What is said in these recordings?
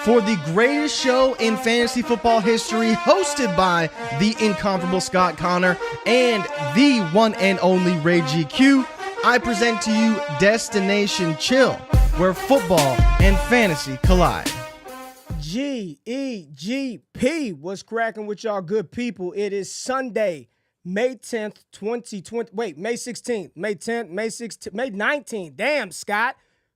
for the greatest show in fantasy football history, hosted by the incomparable Scott Connor and the one and only Ray GQ. I present to you Destination Chill, where football and fantasy collide. G-E-G-P, what's cracking with y'all good people? It is Sunday, May 10th, 2020. Wait, May 16th, May 10th, May 16th, May 19th. Damn, Scott.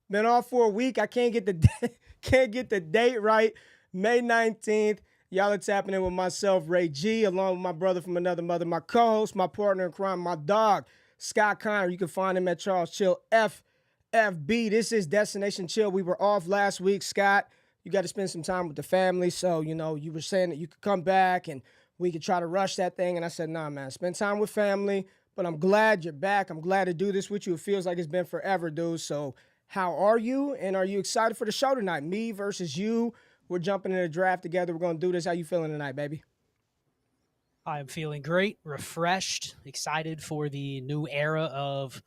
Been off for a week. I can't get the date right. May 19th. Y'all are tapping in with myself, Ray G, along with my brother from another mother, my co-host, my partner in crime, my dog, Scott Connor. You can find him at Charles Chill FFB. This is Destination Chill. We were off last week, Scott. You got to spend some time with the family. So, you were saying that you could come back and we could try to rush that thing. And I said, nah, man, spend time with family. But I'm glad you're back. I'm glad to do this with you. It feels like it's been forever, dude. So how are you? And are you excited for the show tonight? Me versus you. We're jumping in the draft together. We're going to do this. How you feeling tonight, baby? I'm feeling great, refreshed, excited for the new era of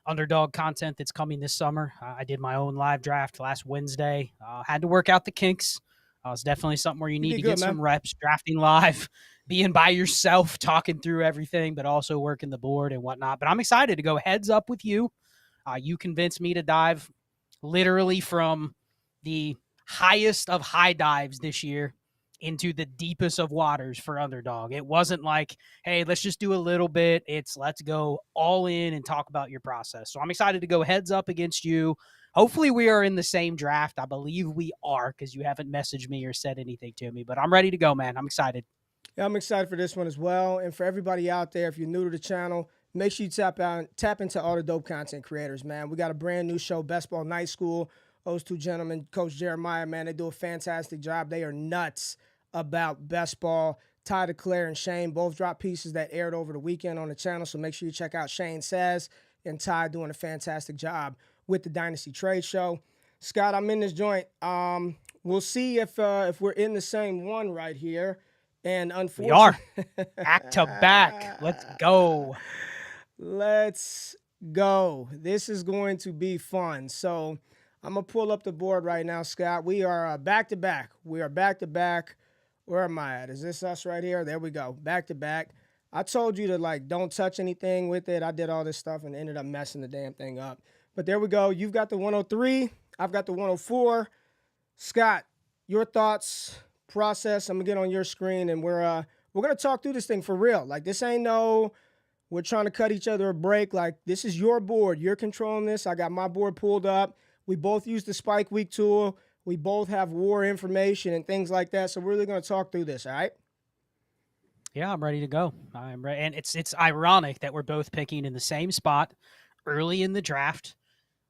Underdog content that's coming this summer. I did my own live draft last Wednesday. Had to work out the kinks. It's definitely something where you need to get some reps, drafting live, being by yourself, talking through everything, but also working the board and whatnot. But I'm excited to go heads up with you. You convinced me to dive literally from the highest of high dives this year into the deepest of waters for Underdog. It wasn't like, hey, let's just do a little bit. It's let's go all in and talk about your process. So I'm excited to go heads up against you. Hopefully we are in the same draft. I believe we are because you haven't messaged me or said anything to me. But I'm ready to go, man. I'm excited. Yeah, I'm excited for this one as well. And for everybody out there, if you're new to the channel, make sure you tap into all the dope content creators, man. We got a brand new show, Bestball Night School. Those two gentlemen, Coach Jeremiah, man, they do a fantastic job. They are nuts about best ball. Ty DeClaire and Shane both dropped pieces that aired over the weekend on the channel, so make sure you check out Shane Says and Ty doing a fantastic job with the Dynasty Trade Show. Scott, I'm in this joint. We'll see if we're in the same one right here. And unfortunately, we are back to back. Let's go. Let's go. This is going to be fun. So I'm gonna pull up the board right now, Scott. We are back to back. We are back to back. Where am I at? Is this us right here? There we go. Back to back. I told you to, don't touch anything with it. I did all this stuff and ended up messing the damn thing up. But there we go. You've got the 103. I've got the 104. Scott, your thoughts, process. I'm going to get on your screen, and we're going to talk through this thing for real. This ain't we're trying to cut each other a break. This is your board. You're controlling this. I got my board pulled up. We both use the Spike Week tool. We both have war information and things like that. So we're really going to talk through this, all right? Yeah, I'm ready to go. I'm ready. And it's ironic that we're both picking in the same spot early in the draft.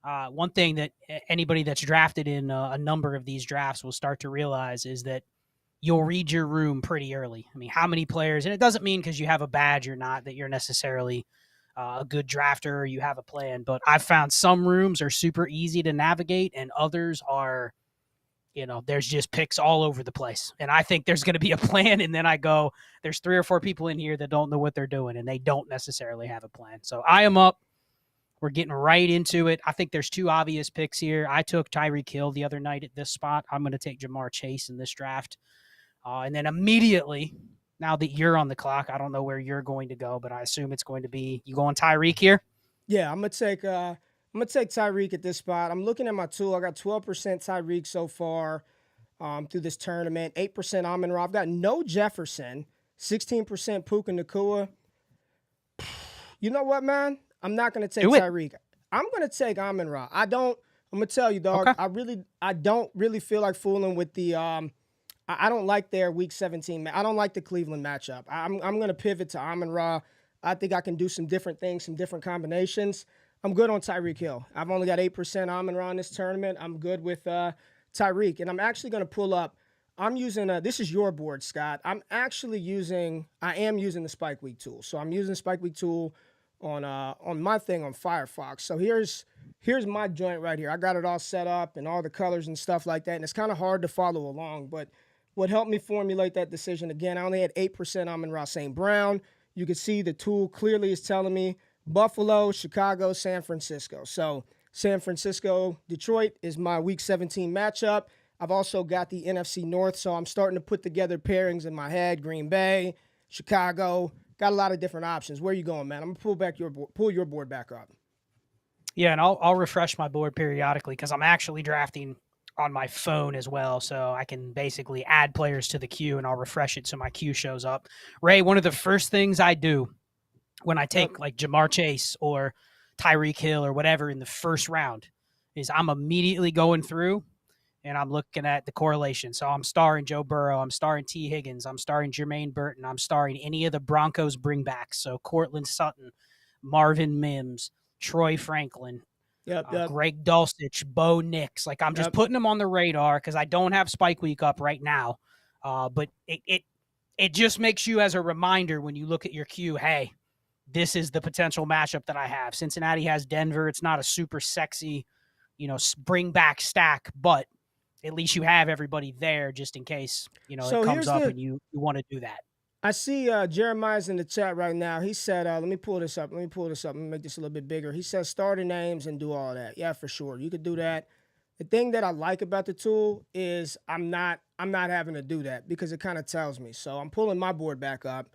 One thing that anybody that's drafted in a number of these drafts will start to realize is that you'll read your room pretty early. I mean, how many players, and it doesn't mean because you have a badge or not that you're necessarily a good drafter or you have a plan, but I've found some rooms are super easy to navigate and others are, there's just picks all over the place. And I think there's going to be a plan. And then I go, there's 3 or 4 people in here that don't know what they're doing and they don't necessarily have a plan. So I am up. We're getting right into it. I think there's 2 obvious picks here. I took Tyreek Hill the other night at this spot. I'm going to take Jamar Chase in this draft. And then immediately, now that you're on the clock, I don't know where you're going to go, but I assume it's going to be, you going Tyreek here? Yeah, I'm going to take Tyreek at this spot. I'm looking at my tool. I got 12% Tyreek so far through this tournament, 8% Amon-Ra. I've got no Jefferson, 16% Puka Nacua. You know what, man? I'm not going to take Tyreek. I'm going to take Amon-Ra. I'm going to tell you, dog, okay. I don't really feel like fooling with the I don't like their Week 17. I don't like the Cleveland matchup. I'm going to pivot to Amon-Ra. I think I can do some different things, some different combinations. I'm good on Tyreek Hill. I've only got 8% Amon-Ra in this tournament. I'm good with Tyreek. And I'm actually going to pull up. I'm using, this is your board, Scott. I am using the Spike Week tool. So I'm using the Spike Week tool on my thing on Firefox. So here's my joint right here. I got it all set up and all the colors and stuff like that. And it's kind of hard to follow along. But what helped me formulate that decision, again, I only had 8% Amon-Ra St. Brown. You can see the tool clearly is telling me Buffalo, Chicago, San Francisco. So San Francisco, Detroit is my Week 17 matchup. I've also got the NFC North, so I'm starting to put together pairings in my head. Green Bay, Chicago, got a lot of different options. Where are you going, man? I'm gonna pull your board back up. Yeah, and I'll refresh my board periodically because I'm actually drafting on my phone as well, so I can basically add players to the queue, and I'll refresh it so my queue shows up. Ray, one of the first things I do when I take like Jamar Chase or Tyreek Hill or whatever in the first round is I'm immediately going through and I'm looking at the correlation. So I'm starring Joe Burrow, I'm starring T. Higgins, I'm starring Jermaine Burton, I'm starring any of the Broncos bringbacks. So Cortland Sutton, Marvin Mims, Troy Franklin, Greg Dulcich, Bo Nix. Like I'm just putting them on the radar because I don't have Spike Week up right now. But it just makes you as a reminder when you look at your queue, hey, this is the potential matchup that I have. Cincinnati has Denver. It's not a super sexy, bring back stack, but at least you have everybody there just in case, it comes up and you want to do that. I see Jeremiah's in the chat right now. He said, let me pull this up. Let me make this a little bit bigger. He says starter names and do all that. Yeah, for sure. You could do that. The thing that I like about the tool is I'm not having to do that because it kind of tells me. So I'm pulling my board back up.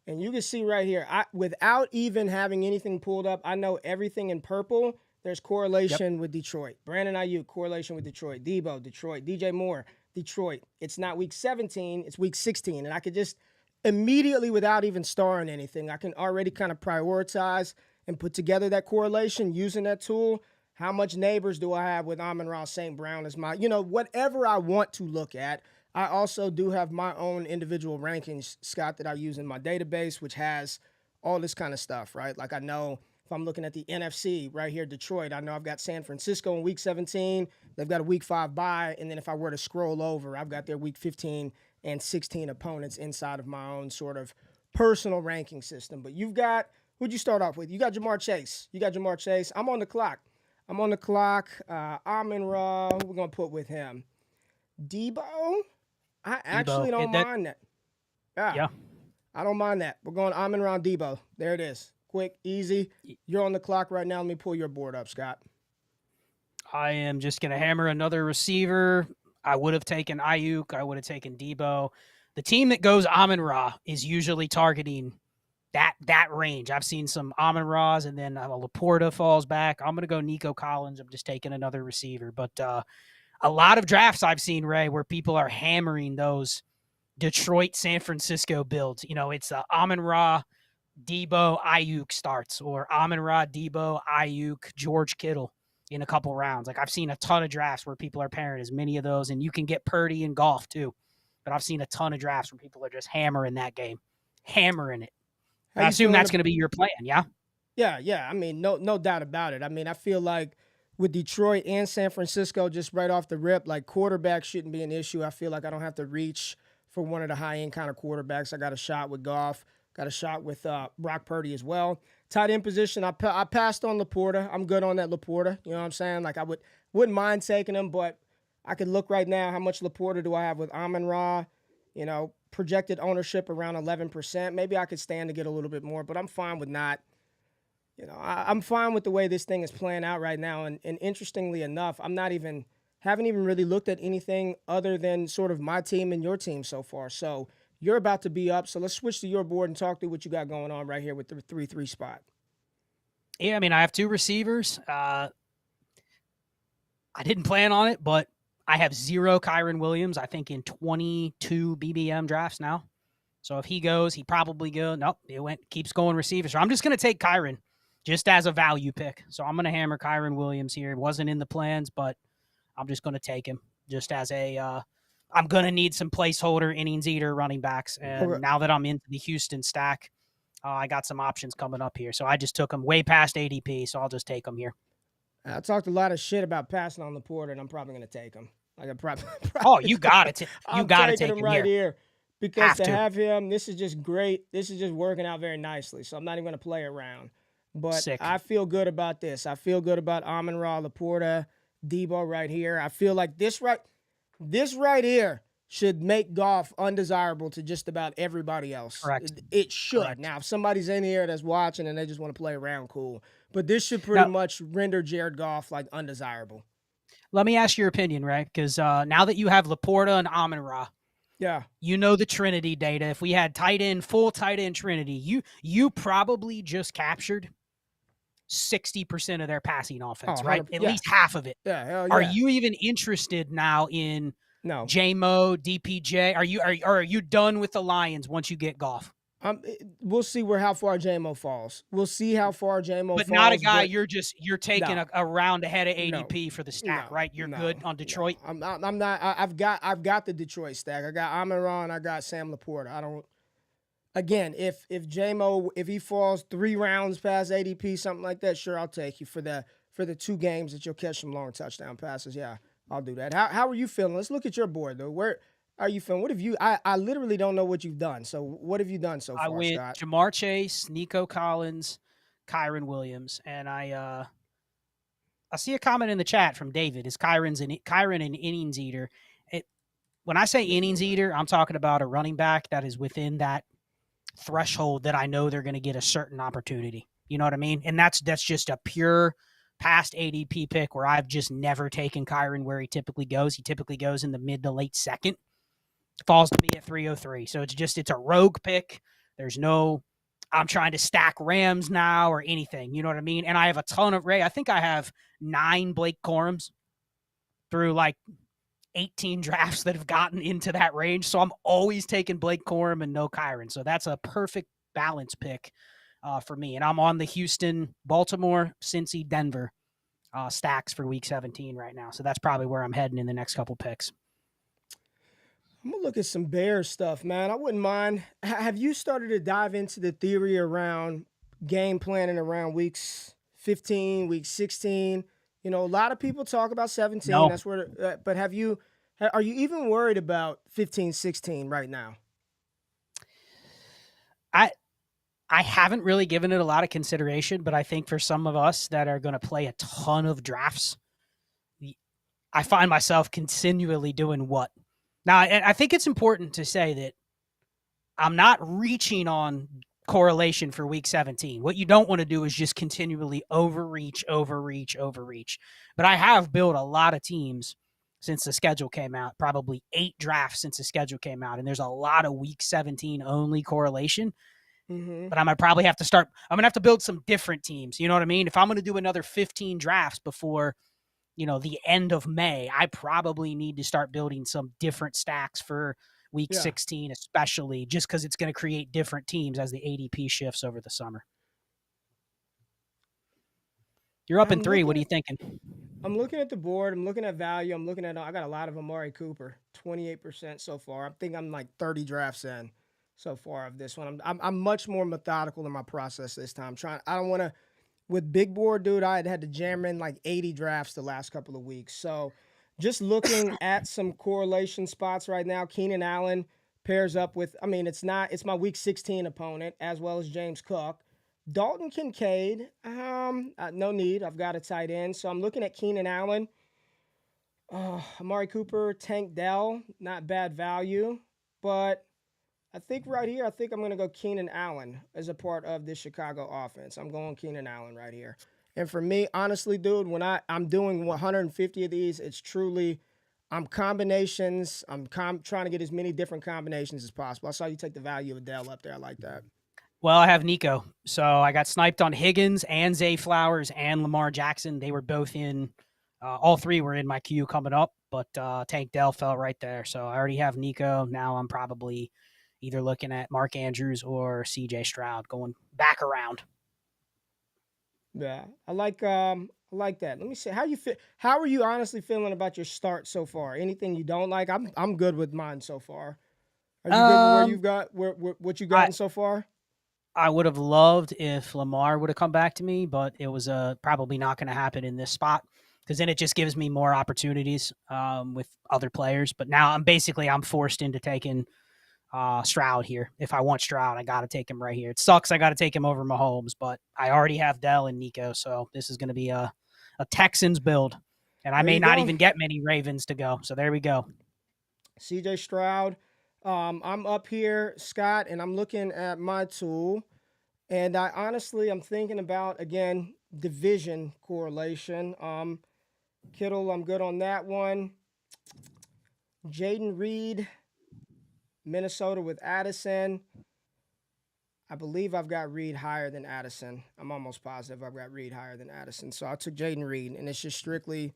And you can see right here, without even having anything pulled up, I know everything in purple. There's correlation with Detroit. Brandon Ayuk, correlation with Detroit. Debo, Detroit. DJ Moore, Detroit. It's not week 17, it's week 16. And I could just immediately, without even starring anything, I can already kind of prioritize and put together that correlation using that tool. How much neighbors do I have with Amon-Ra St. Brown as my, whatever I want to look at. I also do have my own individual rankings, Scott, that I use in my database, which has all this kind of stuff, right? Like I know if I'm looking at the NFC right here, Detroit, I know I've got San Francisco in week 17. They've got a week 5 bye. And then if I were to scroll over, I've got their week 15 and 16 opponents inside of my own sort of personal ranking system. But who'd you start off with? You got Jamar Chase. I'm on the clock. Amon-Ra, who we're going to put with him? Debo? I actually don't mind that. Yeah. I don't mind that. We're going Amon-Ra Debo. There it is. Quick, easy. You're on the clock right now. Let me pull your board up, Scott. I am just going to hammer another receiver. I would have taken Ayuk. I would have taken Debo. The team that goes Amon-Ra is usually targeting that range. I've seen some Amon-Ra's, and then Laporta falls back. I'm going to go Nico Collins. I'm just taking another receiver. But a lot of drafts I've seen, Ray, where people are hammering those Detroit, San Francisco builds. It's Amon-Ra, Debo, Ayuk starts, or Amon-Ra, Debo, Ayuk, George Kittle in a couple rounds. Like I've seen a ton of drafts where people are pairing as many of those, and you can get Purdy in golf too. But I've seen a ton of drafts where people are just hammering that game, hammering it. I assume that's going to be your plan, yeah? Yeah. I mean, no doubt about it. I mean, I feel like with Detroit and San Francisco, just right off the rip, like quarterback shouldn't be an issue. I feel like I don't have to reach for one of the high-end kind of quarterbacks. I got a shot with Goff, got a shot with Brock Purdy as well. Tight end position, I passed on Laporta. I'm good on that Laporta. You know what I'm saying? Like I wouldn't mind taking him, but I could look right now, how much Laporta do I have with Amon-Ra? Projected ownership around 11%. Maybe I could stand to get a little bit more, but I'm fine with not. I'm fine with the way this thing is playing out right now. And interestingly enough, haven't even really looked at anything other than sort of my team and your team so far. So you're about to be up. So let's switch to your board and talk through what you got going on right here with the 3-3 spot. Yeah, I mean, I have two receivers. I didn't plan on it, but I have 0 Kyren Williams, I think, in 22 BBM drafts now. So if he goes, he probably goes. Nope, keeps going receivers. So I'm just going to take Kyren just as a value pick. So I'm going to hammer Kyren Williams here. It wasn't in the plans, but I'm just going to take him just as I'm going to need some placeholder innings eater running backs. And now that I'm into the Houston stack, I got some options coming up here. So I just took him way past ADP, so I'll just take him here. I talked a lot of shit about passing on Laporta, and I'm probably going to take him. Like I probably you got it. You got to take him right here because to have him, this is just great. This is just working out very nicely. So I'm not even going to play around. But I feel good about this. I feel good about Amon-Ra, Laporta, Debo right here. I feel like this right here should make golf undesirable to just about everybody else. Correct. It should. Correct. Now, if somebody's in here that's watching and they just want to play around, cool. But this should pretty much render Jared Goff like undesirable. Let me ask your opinion, right? Because now that you have Laporta and Amon-Ra, Yeah. you know the Trinity data. If we had full tight end Trinity, you probably just captured 60% of their passing Oh, offense, right? 100. At Yeah. least half of it. Yeah. Hell Are yeah. you even interested now in No. JMO, DPJ? Are you done with the Lions once you get Goff? We'll see how far JMO falls. We'll see how far JMO But not a falls. guy But you're taking no, a round ahead of no, ADP for the stack, no, right? You're no, good on no. Detroit. I'm not. I've got the Detroit stack. I got Amon-Ra and I got Sam Laporta. I don't. Again, if JMO if he falls 3 rounds past ADP, something like that, sure, I'll take you for the 2 games that you'll catch some long touchdown passes. Yeah, I'll do that. How are you feeling? Let's look at your board though. Where are you feeling? What have you? I literally don't know what you've done. So what have you done so I far, went Scott? Jamar Chase, Nico Collins, Kyron Williams, and I see a comment in the chat from David. Is Kyron an innings eater? When I say innings eater, I'm talking about a running back that is within that threshold that I know they're going to get a certain opportunity. You know what I mean? And that's just a pure past ADP pick where I've just never taken Kyron where he typically goes. He typically goes in the mid to late second. Falls to me at 303. So it's a rogue pick. There's no I'm trying to stack Rams now or anything. You know what I mean? And I have a ton of Ray. I think I have 9 Blake Corums through like 18 drafts that have gotten into that range. So I'm always taking Blake Corum and no Kyron. So that's a perfect balance pick for me. And I'm on the Houston, Baltimore, Cincy, Denver stacks for week 17 right now. So that's probably where I'm heading in the next couple picks. I'm gonna look at some Bears stuff, man. I wouldn't mind. Have you started to dive into the theory around game planning around weeks 15, week 16? You know, a lot of people talk about 17. No, That's where. But have you? Are you even worried about 15, 16 right now? I haven't really given it a lot of consideration, but I think for some of us that are going to play a ton of drafts, I find myself continually doing what? Now, I think it's important to say that I'm not reaching on correlation for week 17. What you don't want to do is just continually overreach. But I have built a lot of teams since the schedule came out, probably 8 drafts since the schedule came out. And there's a lot of week 17 only correlation. Mm-hmm. But I'm going to have to build some different teams. You know what I mean? If I'm going to do another 15 drafts before, the end of May, I probably need to start building some different stacks for week 16, especially just because it's going to create different teams as the ADP shifts over the summer. You're up in 3. What are you thinking? I'm looking at the board. I'm looking at value. I got a lot of Amari Cooper, 28% so far. I think I'm like 30 drafts in so far of this one. I'm much more methodical in my process this time. I don't want to, with big board, dude, I had to jam in like 80 drafts the last couple of weeks. So just looking at some correlation spots right now, Keenan Allen pairs up with, it's my week 16 opponent as well as James Cook. Dalton Kincaid, no need. I've got a tight end. So I'm looking at Keenan Allen. Amari Cooper, Tank Dell, not bad value. But I think right here, I'm going to go Keenan Allen as a part of this Chicago offense. I'm going Keenan Allen right here. And for me, honestly, dude, when I'm doing 150 of these, it's truly, I'm combinations. I'm trying to get as many different combinations as possible. I saw you take the value of Dell up there. I like that. Well, I have Nico. So I got sniped on Higgins and Zay Flowers and Lamar Jackson. They were both in, all 3 were in my queue coming up, but Tank Dell fell right there. So I already have Nico. Now I'm probably either looking at Mark Andrews or CJ Stroud going back around. Yeah, I like that. Let me see how you feel. How are you honestly feeling about your start so far? Anything you don't like? I'm good with mine so far. Are you good with where you've got what you've gotten so far? I would have loved if Lamar would have come back to me, but it was probably not going to happen in this spot because then it just gives me more opportunities with other players. But now I'm forced into taking Stroud here. If I want Stroud, I got to take him right here. It sucks I got to take him over Mahomes, but I already have Dell and Nico, so this is going to be a Texans build. And I may not even get many Ravens to go, so there we go. CJ Stroud. I'm up here, Scott, and I'm looking at my tool. And I'm thinking about, again, division correlation. Kittle, I'm good on that one. Jaden Reed, Minnesota with Addison. I believe I've got Reed higher than Addison. I'm almost positive I've got Reed higher than Addison. So I took Jaden Reed, and it's just strictly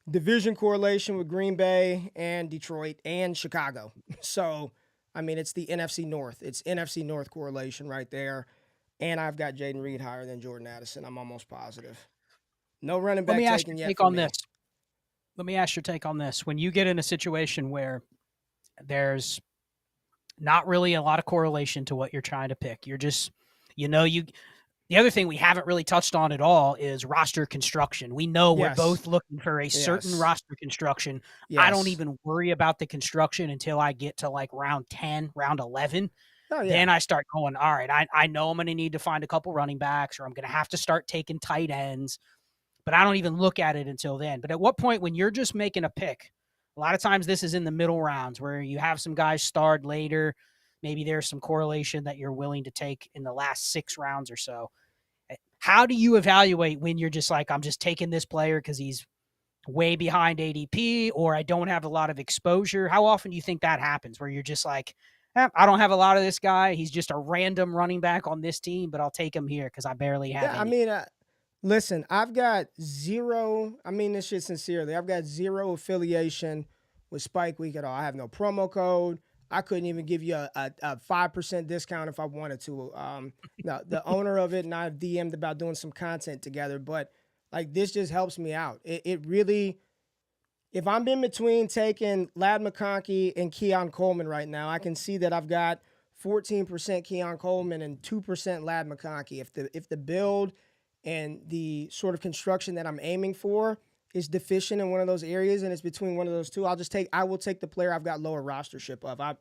division correlation with Green Bay and Detroit and Chicago. So, I mean, it's the NFC North. It's NFC North correlation right there. And I've got Jaden Reed higher than Jordan Addison. I'm almost positive. No running Let back me ask taken your yet take for on me. this. Let me ask your take on this. When you get in a situation where there's not really a lot of correlation to what you're trying to pick, you're just, the other thing we haven't really touched on at all is roster construction. We know we're Yes. both looking for a certain Yes. roster construction. I don't Yes. even worry about the construction until I get to like round 10, round 11. Oh, yeah. Then I start going, all right, I know I'm going to need to find a couple running backs, or I'm going to have to start taking tight ends, but I don't even look at it until then. But at what point, when you're just making a pick, a lot of times this is in the middle rounds where you have some guys starred later. Maybe there's some correlation that you're willing to take in the last 6 rounds or so. How do you evaluate when you're just like, I'm just taking this player because he's way behind ADP, or I don't have a lot of exposure? How often do you think that happens where you're just like, I don't have a lot of this guy. He's just a random running back on this team, but I'll take him here because I barely have any. I mean, listen, I've got zero. I mean this shit sincerely. I've got zero affiliation with Spike Week at all. I have no promo code. I couldn't even give you a 5% discount if I wanted to. The owner of it and I DM'd about doing some content together, but like this just helps me out. It really, if I'm in between taking Lad McConkey and Keon Coleman right now, I can see that I've got 14% Keon Coleman and 2% Lad McConkey. If the build and the sort of construction that I'm aiming for is deficient in one of those areas and it's between one of those two, I will take the player I've got lower rostership of.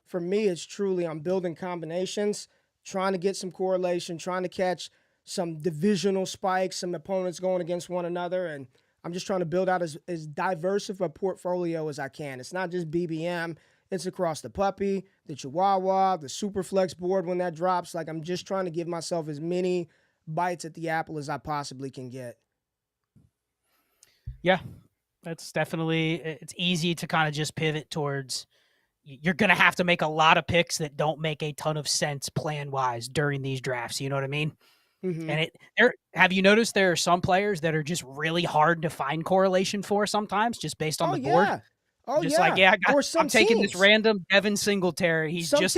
For me, it's truly I'm building combinations, trying to get some correlation, trying to catch some divisional spikes, some opponents going against one another, and I'm just trying to build out as diverse of a portfolio as I can. It's not just BBM. It's across the puppy, the Chihuahua, the Superflex board when that drops. Like, I'm just trying to give myself as many bites at the apple as I possibly can get. Yeah, that's definitely, it's easy to kind of just pivot towards, you're going to have to make a lot of picks that don't make a ton of sense plan-wise during these drafts. You know what I mean? Mm-hmm. And have you noticed there are some players that are just really hard to find correlation for sometimes, just based on the board? Oh, just yeah. like, I'm taking this random Devin Singletary. He's just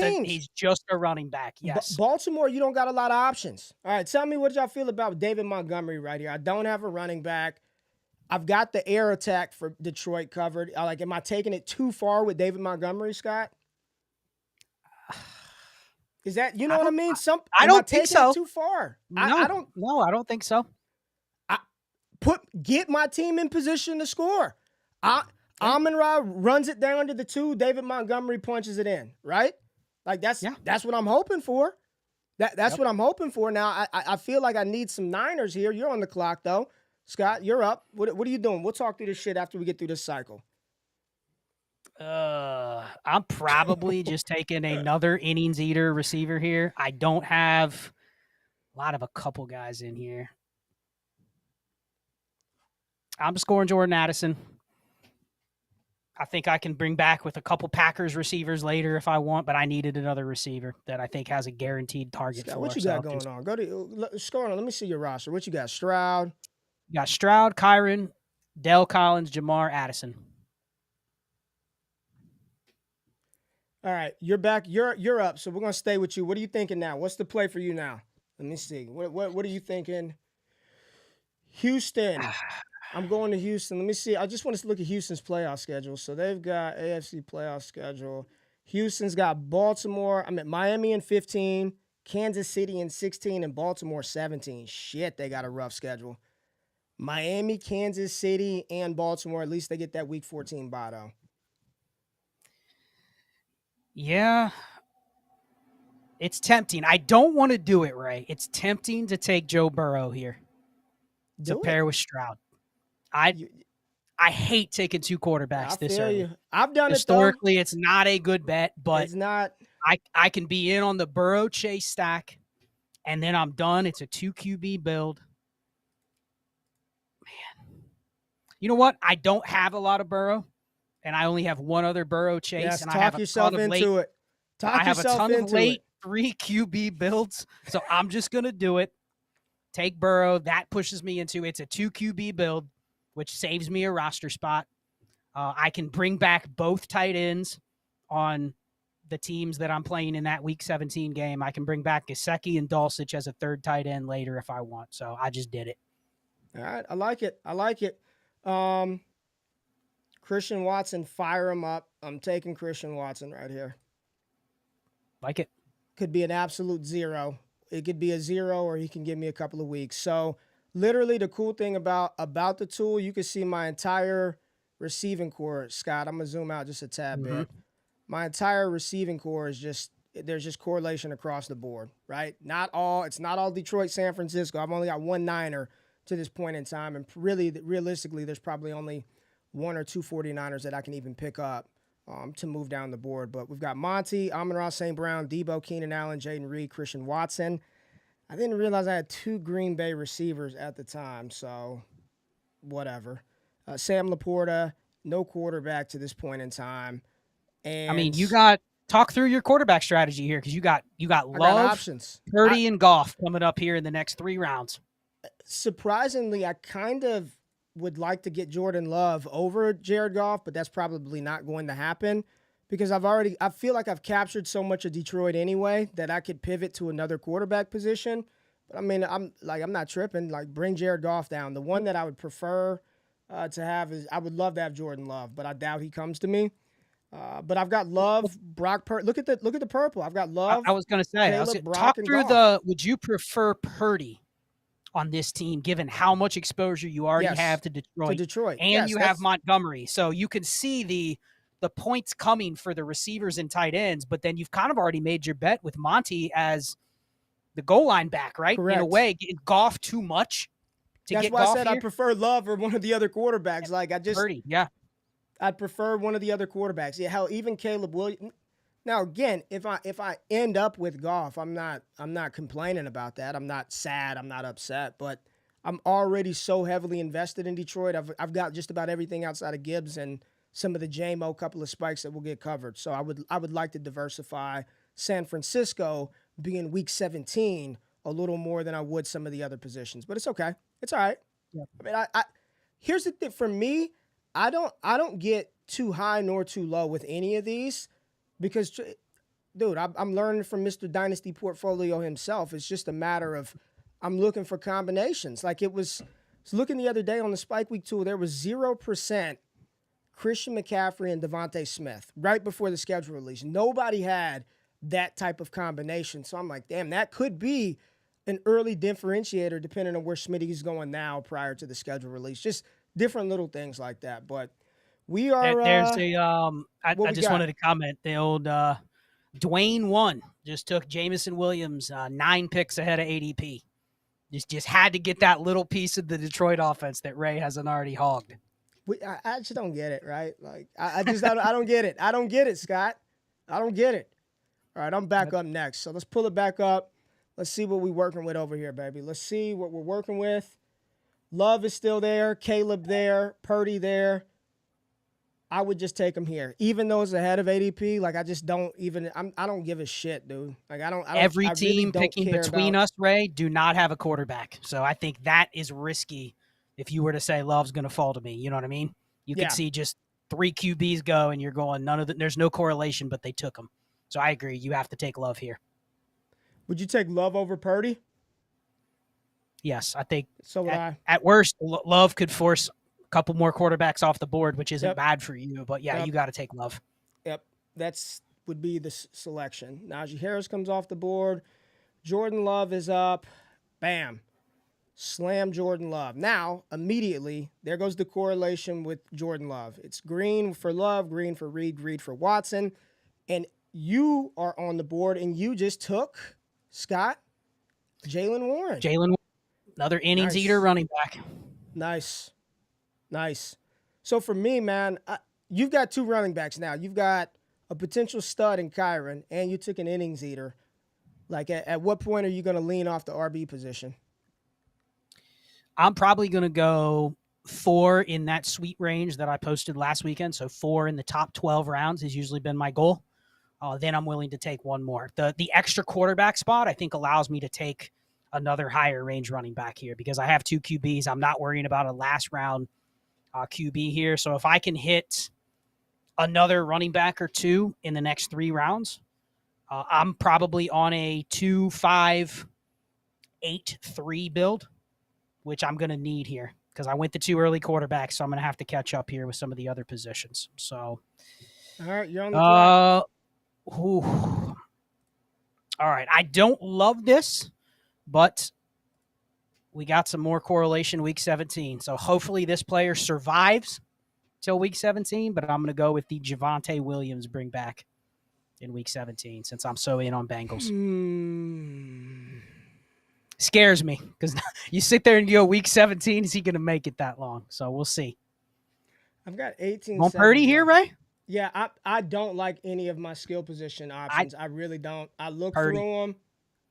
a running back. Yes. Baltimore, you don't got a lot of options. All right, tell me what y'all feel about David Montgomery right here. I don't have a running back. I've got the air attack for Detroit covered. Like, am I taking it too far with David Montgomery, Scott? Is that, you know what I mean? I don't think so. It too far. No, I don't think so. Get my team in position to score. Amon-Ra runs it down to the 2. David Montgomery punches it in, right? Like that's what I'm hoping for. That's what I'm hoping for. Now I feel like I need some Niners here. You're on the clock though, Scott. You're up. What are you doing? We'll talk through this shit after we get through this cycle. I'm probably just taking another innings eater receiver here. I don't have a couple guys in here. I'm scoring Jordan Addison. I think I can bring back with a couple Packers receivers later if I want, but I needed another receiver that I think has a guaranteed target. Scott, what you got going on? Go to score on. Let me see your roster. What you got? Stroud. You got Stroud, Kyron, Dell Collins, Jamar, Addison. All right, you're back. You're up. So we're gonna stay with you. What are you thinking now? What's the play for you now? Let me see. What are you thinking? Houston. I'm going to Houston. Let me see. I just want to look at Houston's playoff schedule. So they've got AFC playoff schedule. Houston's got Baltimore. I'm at Miami in 15, Kansas City in 16, and Baltimore 17. Shit, they got a rough schedule. Miami, Kansas City, and Baltimore. At least they get that Week 14 bye, though. Yeah. It's tempting. I don't want to do it, Ray. It's tempting to take Joe Burrow here to pair with Stroud. I hate taking 2 quarterbacks this early. I've done Historically, it's not a good bet, but it's not. I can be in on the Burrow Chase stack, and then I'm done. It's a 2 QB build. Man. You know what? I don't have a lot of Burrow, and I only have one other Burrow chase, Yes, and I have talk a yourself ton of late. into it. I have a ton of late it. 3 QB builds, so I'm just gonna do it. Take Burrow. That pushes me into it's a 2 QB build, which saves me a roster spot. I can bring back both tight ends on the teams that I'm playing in that Week 17 game. I can bring back Gesicki and Dulcich as a third tight end later if I want. So I just did it. All right, I like it. Christian Watson, fire him up. I'm taking Christian Watson right here. Like it. Could be an absolute 0. It could be a 0, or he can give me a couple of weeks. So literally the cool thing about the tool, you can see my entire receiving core. Scott, I'm going to zoom out just a tad bit. My entire receiving core is there's just correlation across the board, right? It's not all Detroit, San Francisco. I've only got one Niner to this point in time. And realistically, there's probably only 1 or 2 49ers that I can even pick up to move down the board. But we've got Monty, Amon-Ra St. Brown, Debo, Keenan Allen, Jaden Reed, Christian Watson. I didn't realize I had 2 Green Bay receivers at the time, so whatever. Sam Laporta, no quarterback to this point in time. And I mean, talk through your quarterback strategy here, because you got Love, options. Purdy, and Goff coming up here in the next 3 rounds. Surprisingly, I kind of would like to get Jordan Love over Jared Goff, but that's probably not going to happen because I feel like I've captured so much of Detroit anyway that I could pivot to another quarterback position. But I mean, I'm not tripping. Like, bring Jared Goff down. The one that I would prefer to have is, I would love to have Jordan Love, but I doubt he comes to me. But I've got Love, Brock. Look at the purple. I've got Love. I was going to say, Caleb, Brock, talk and through Goff. would you prefer Purdy on this team, given how much exposure you already have to Detroit, and yes, you have Montgomery, so you can see the points coming for the receivers and tight ends, but then you've kind of already made your bet with Monty as the goal line back, right? Correct. In a way, getting Goff too much to That's get why Goff I said here. I prefer Love or one of the other quarterbacks. Purdy, yeah. I'd prefer one of the other quarterbacks. Yeah, hell, even Caleb Williams. Now, again, if I end up with Goff, I'm not complaining about that. I'm not sad. I'm not upset. But I'm already so heavily invested in Detroit. I've got just about everything outside of Gibbs and some of the JMO couple of spikes that will get covered. So I would like to diversify San Francisco being Week 17 a little more than I would some of the other positions. But it's okay. It's all right. Yeah. I mean, I here's the thing for me. I don't get too high nor too low with any of these because, dude, I'm learning from Mr. Dynasty Portfolio himself. It's just a matter of I'm looking for combinations. Like I was looking the other day on the Spike Week tool, there was 0% Christian McCaffrey and Devontae Smith right before the schedule release. Nobody had that type of combination. So I'm like, damn, that could be an early differentiator depending on where Smitty's going now prior to the schedule release. Just different little things like that. But we are. There's I just wanted to comment. The old Dwayne one just took Jamison Williams 9 picks ahead of ADP. Just had to get that little piece of the Detroit offense that Ray hasn't already hogged. I just don't get it, right? Like I don't get it. I don't get it, Scott. I don't get it. All right, I'm back up next. So let's pull it back up. Let's see what we're working with over here, baby. Let's see what we're working with. Love is still there. Caleb there. Purdy there. I would just take him here, even though it's ahead of ADP. Like I just don't even. I don't give a shit, dude. Like I don't. Every I team really don't picking care between about, us, Ray, do not have a quarterback. So I think that is risky. If you were to say Love's going to fall to me, you know what I mean? You could see just 3 QBs go, and you're going there's no correlation, but they took them. So I agree. You have to take Love here. Would you take Love over Purdy? Yes, I think so. At worst, Love could force a couple more quarterbacks off the board, which isn't bad for you. But you got to take Love. Yep, would be the selection. Najee Harris comes off the board. Jordan Love is up. Bam. Slam Jordan Love. Now, immediately, there goes the correlation with Jordan Love. It's green for Love, green for Reed, Reed for Watson. And you are on the board, and you just took, Scott, Jaylen Warren. Another innings eater running back. Nice. So for me, man, you've got 2 running backs now. You've got a potential stud in Kyron, and you took an innings eater. Like, at what point are you going to lean off the RB position? I'm probably going to go 4 in that sweet range that I posted last weekend. So 4 in the top 12 rounds has usually been my goal. Then I'm willing to take one more. The extra quarterback spot, I think, allows me to take another higher range running back here because I have 2 QBs. I'm not worrying about a last round QB here. So if I can hit another running back or 2 in the next 3 rounds, I'm probably on a 2-5-8-3 build, which I'm going to need here because I went the 2 early quarterbacks, so I'm going to have to catch up here with some of the other positions. So, all right, you're on the clock. All right, I don't love this, but we got some more correlation week 17. So hopefully this player survives till week 17, but I'm going to go with the Javonte Williams bring back in week 17 since I'm so in on Bengals. Scares me because you sit there and you go week 17, is he going to make it that long? So we'll see. I've got 18. On Purdy here, Ray? Yeah, I don't like any of my skill position options. I really don't. I look through them.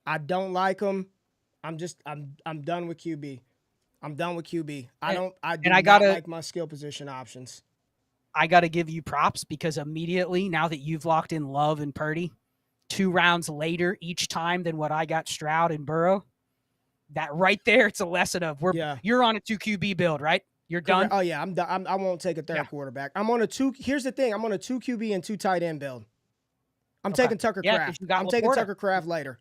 I don't like them. I'm done with QB. I'm done with QB. I do not like my skill position options. I got to give you props because immediately now that you've locked in Love and Purdy 2 rounds later each time than what I got Stroud and Burrow, that right there, it's a lesson of you're on a 2 QB build, right? You're done. Oh yeah, I'm done. I won't take a third quarterback. I'm on a 2. Here's the thing. I'm on a 2 QB and 2 tight end build. I'm taking Tucker Kraft. I'm taking Tucker Kraft later.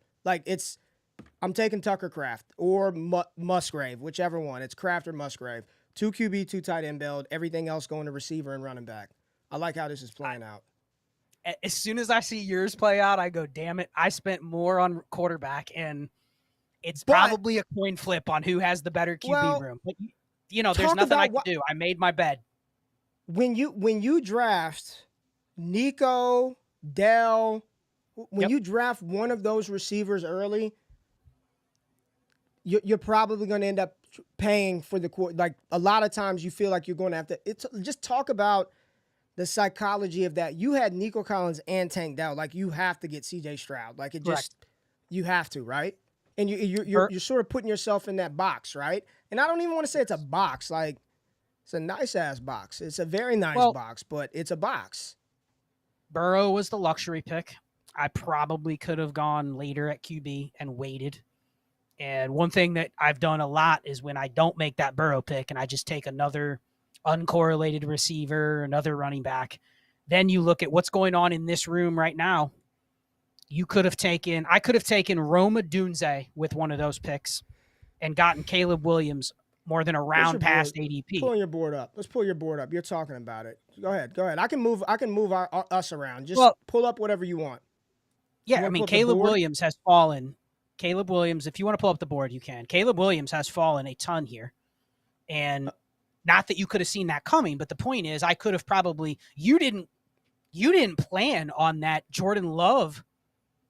I'm taking Tucker Kraft or Musgrave, whichever one. It's Kraft or Musgrave. 2 QB, 2 tight end build. Everything else going to receiver and running back. I like how this is playing out. As soon as I see yours play out, I go, damn it. I spent more on quarterback, and it's probably a coin flip on who has the better QB room. But, there's nothing I can do. I made my bed. When you draft Nico, Dell, when you draft one of those receivers early, you're probably going to end up paying for a lot of times you feel like you're going to have to just talk about the psychology of that. You had Nico Collins and Tank Dell. You have to get CJ Stroud. You have to, right? And you're sort of putting yourself in that box, right? And I don't even want to say it's a box. It's a nice ass box. It's a very nice box, but it's a box. Burrow was the luxury pick. I probably could have gone later at QB and waited. And one thing that I've done a lot is when I don't make that Burrow pick and I just take another uncorrelated receiver, another running back, then you look at what's going on in this room right now. I could have taken Rome Odunze with one of those picks and gotten Caleb Williams more than a round past ADP. Pulling your board up. Let's pull your board up. You're talking about it. Go ahead. I can move us around. Just pull up whatever you want. Yeah, Caleb Williams has fallen. Caleb Williams, if you want to pull up the board, you can. Caleb Williams has fallen a ton here. And not that you could have seen that coming, but the point is I could have probably you didn't plan on that Jordan Love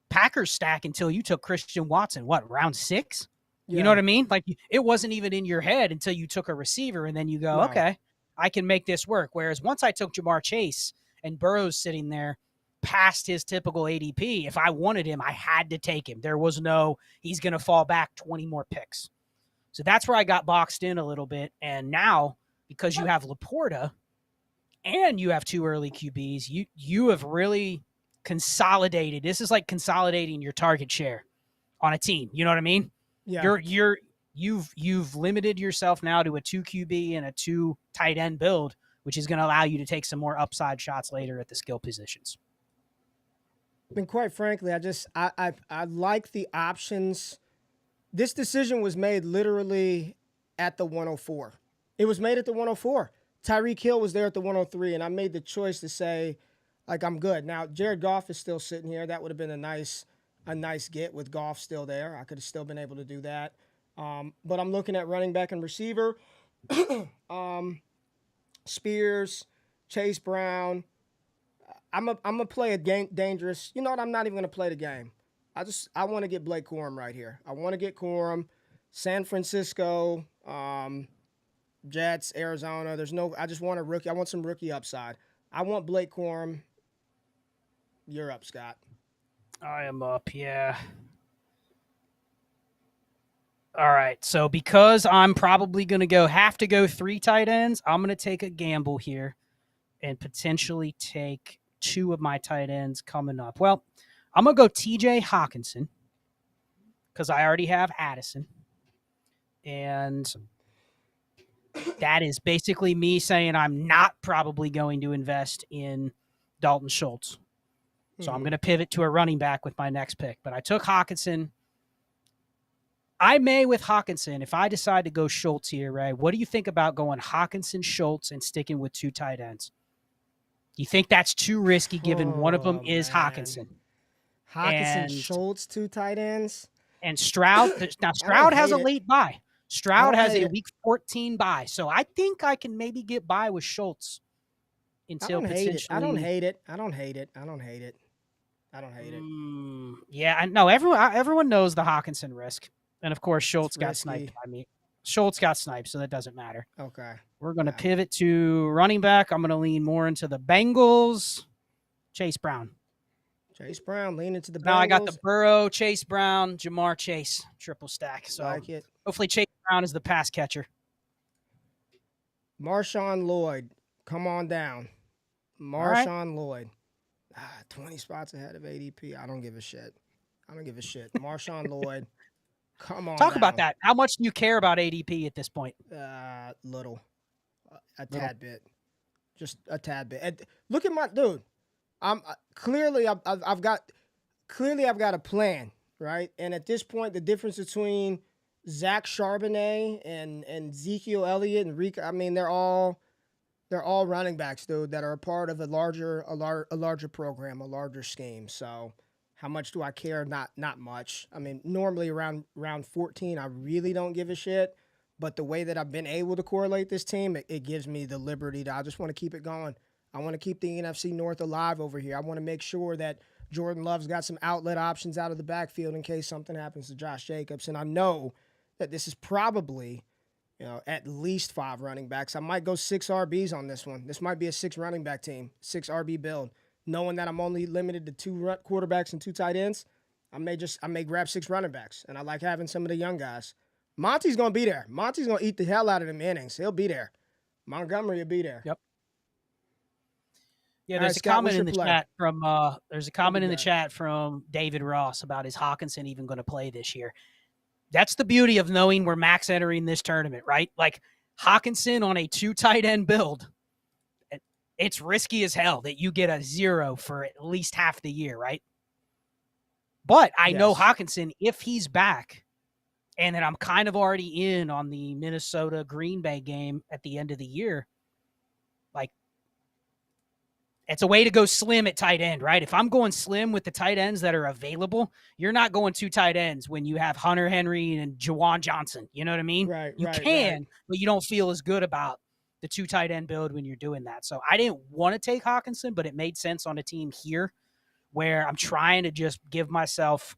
Packers stack until you took Christian Watson, round 6? Yeah. You know what I mean? It wasn't even in your head until you took a receiver and then you go, okay, I can make this work. Whereas once I took Jamar Chase and Burrow's sitting there past his typical ADP, if I wanted him, I had to take him. There was no, he's going to fall back 20 more picks. So that's where I got boxed in a little bit. And now, because you have Laporta and you have 2 early QBs, you have really consolidated. This is like consolidating your target share on a team. You know what I mean? Yeah. You've limited yourself now to a 2 QB and a 2 tight end build, which is going to allow you to take some more upside shots later at the skill positions. And quite frankly, I like the options. This decision was made literally at the 104. It was made at the 104. Tyreek Hill was there at the 103, and I made the choice to say, I'm good. Now, Jared Goff is still sitting here. That would have been a nice get with Goff still there. I could have still been able to do that. But I'm looking at running back and receiver. Spears, Chase Brown. I'm gonna play a game dangerous. You know what? I'm not even gonna play the game. I want to get Blake Corum right here. I want to get Corum. San Francisco, Jets, Arizona. I just want a rookie. I want some rookie upside. I want Blake Corum. You're up, Scott. I am up, yeah. All right. So because I'm probably going to have to go 3 tight ends, I'm going to take a gamble here and potentially take 2 of my tight ends coming up. Well, I'm going to go TJ Hawkinson because I already have Addison. And that is basically me saying I'm not probably going to invest in Dalton Schultz. So I'm going to pivot to a running back with my next pick. But I took Hawkinson. I may with Hawkinson, if I decide to go Schultz here, Ray, what do you think about going Hawkinson, Schultz, and sticking with 2 tight ends? Do you think that's too risky given one of them is man. Hawkinson? Hawkinson, Schultz, 2 tight ends. And Stroud. Now, Stroud has a late bye. Stroud has a week 14 bye. So I think I can maybe get by with Schultz until potentially. I don't hate it. Yeah, I know. Everyone knows the Hawkinson risk. And of course, Schultz got sniped by me. Schultz got sniped, so that doesn't matter. Okay. We're going to pivot to running back. I'm going to lean more into the Bengals. Chase Brown. Lean into the Bengals. Now I got the Burrow, Chase Brown, Jamar Chase, triple stack. So hopefully Chase Brown is the pass catcher. Marshawn Lloyd, come on down. Marshawn Lloyd. 20 spots ahead of ADP. I don't give a shit. Marshawn Lloyd. Come on. Talk about that. How much do you care about ADP at this point? Little. Tad bit. Just a tad bit. And look at my dude. I've got a plan, right? And at this point, the difference between Zach Charbonnet and Ezekiel Elliott and Rico, I mean, they're all running backs, dude, that are a part of a larger program, a larger scheme. So how much do I care? Not much. I mean, normally around round 14, I really don't give a shit. But the way that I've been able to correlate this team, it gives me the liberty I just want to keep it going. I want to keep the NFC North alive over here. I want to make sure that Jordan Love's got some outlet options out of the backfield in case something happens to Josh Jacobs. And I know that this is probably, at least 5 running backs. I might go 6 RBs on this one. This might be a 6 running back team, 6 RB build. Knowing that I'm only limited to 2 quarterbacks and 2 tight ends, I may grab 6 running backs. And I like having some of the young guys. Monty's going to be there. Monty's going to eat the hell out of them innings. He'll be there. Montgomery will be there. Yep. Yeah, there's a comment in the chat from David Ross about is Hawkinson even going to play this year? That's the beauty of knowing we're max entering this tournament, right? Like Hawkinson on a 2 tight end build, it's risky as hell that you get a 0 for at least half the year, right? But I know Hawkinson, if he's back, and then I'm kind of already in on the Minnesota Green Bay game at the end of the year, like, it's a way to go slim at tight end, right? If I'm going slim with the tight ends that are available, you're not going 2 tight ends when you have Hunter Henry and Jawan Johnson. You know what I mean? Right. You can, but you don't feel as good about the 2 tight end build when you're doing that. So I didn't want to take Hawkinson, but it made sense on a team here where I'm trying to just give myself,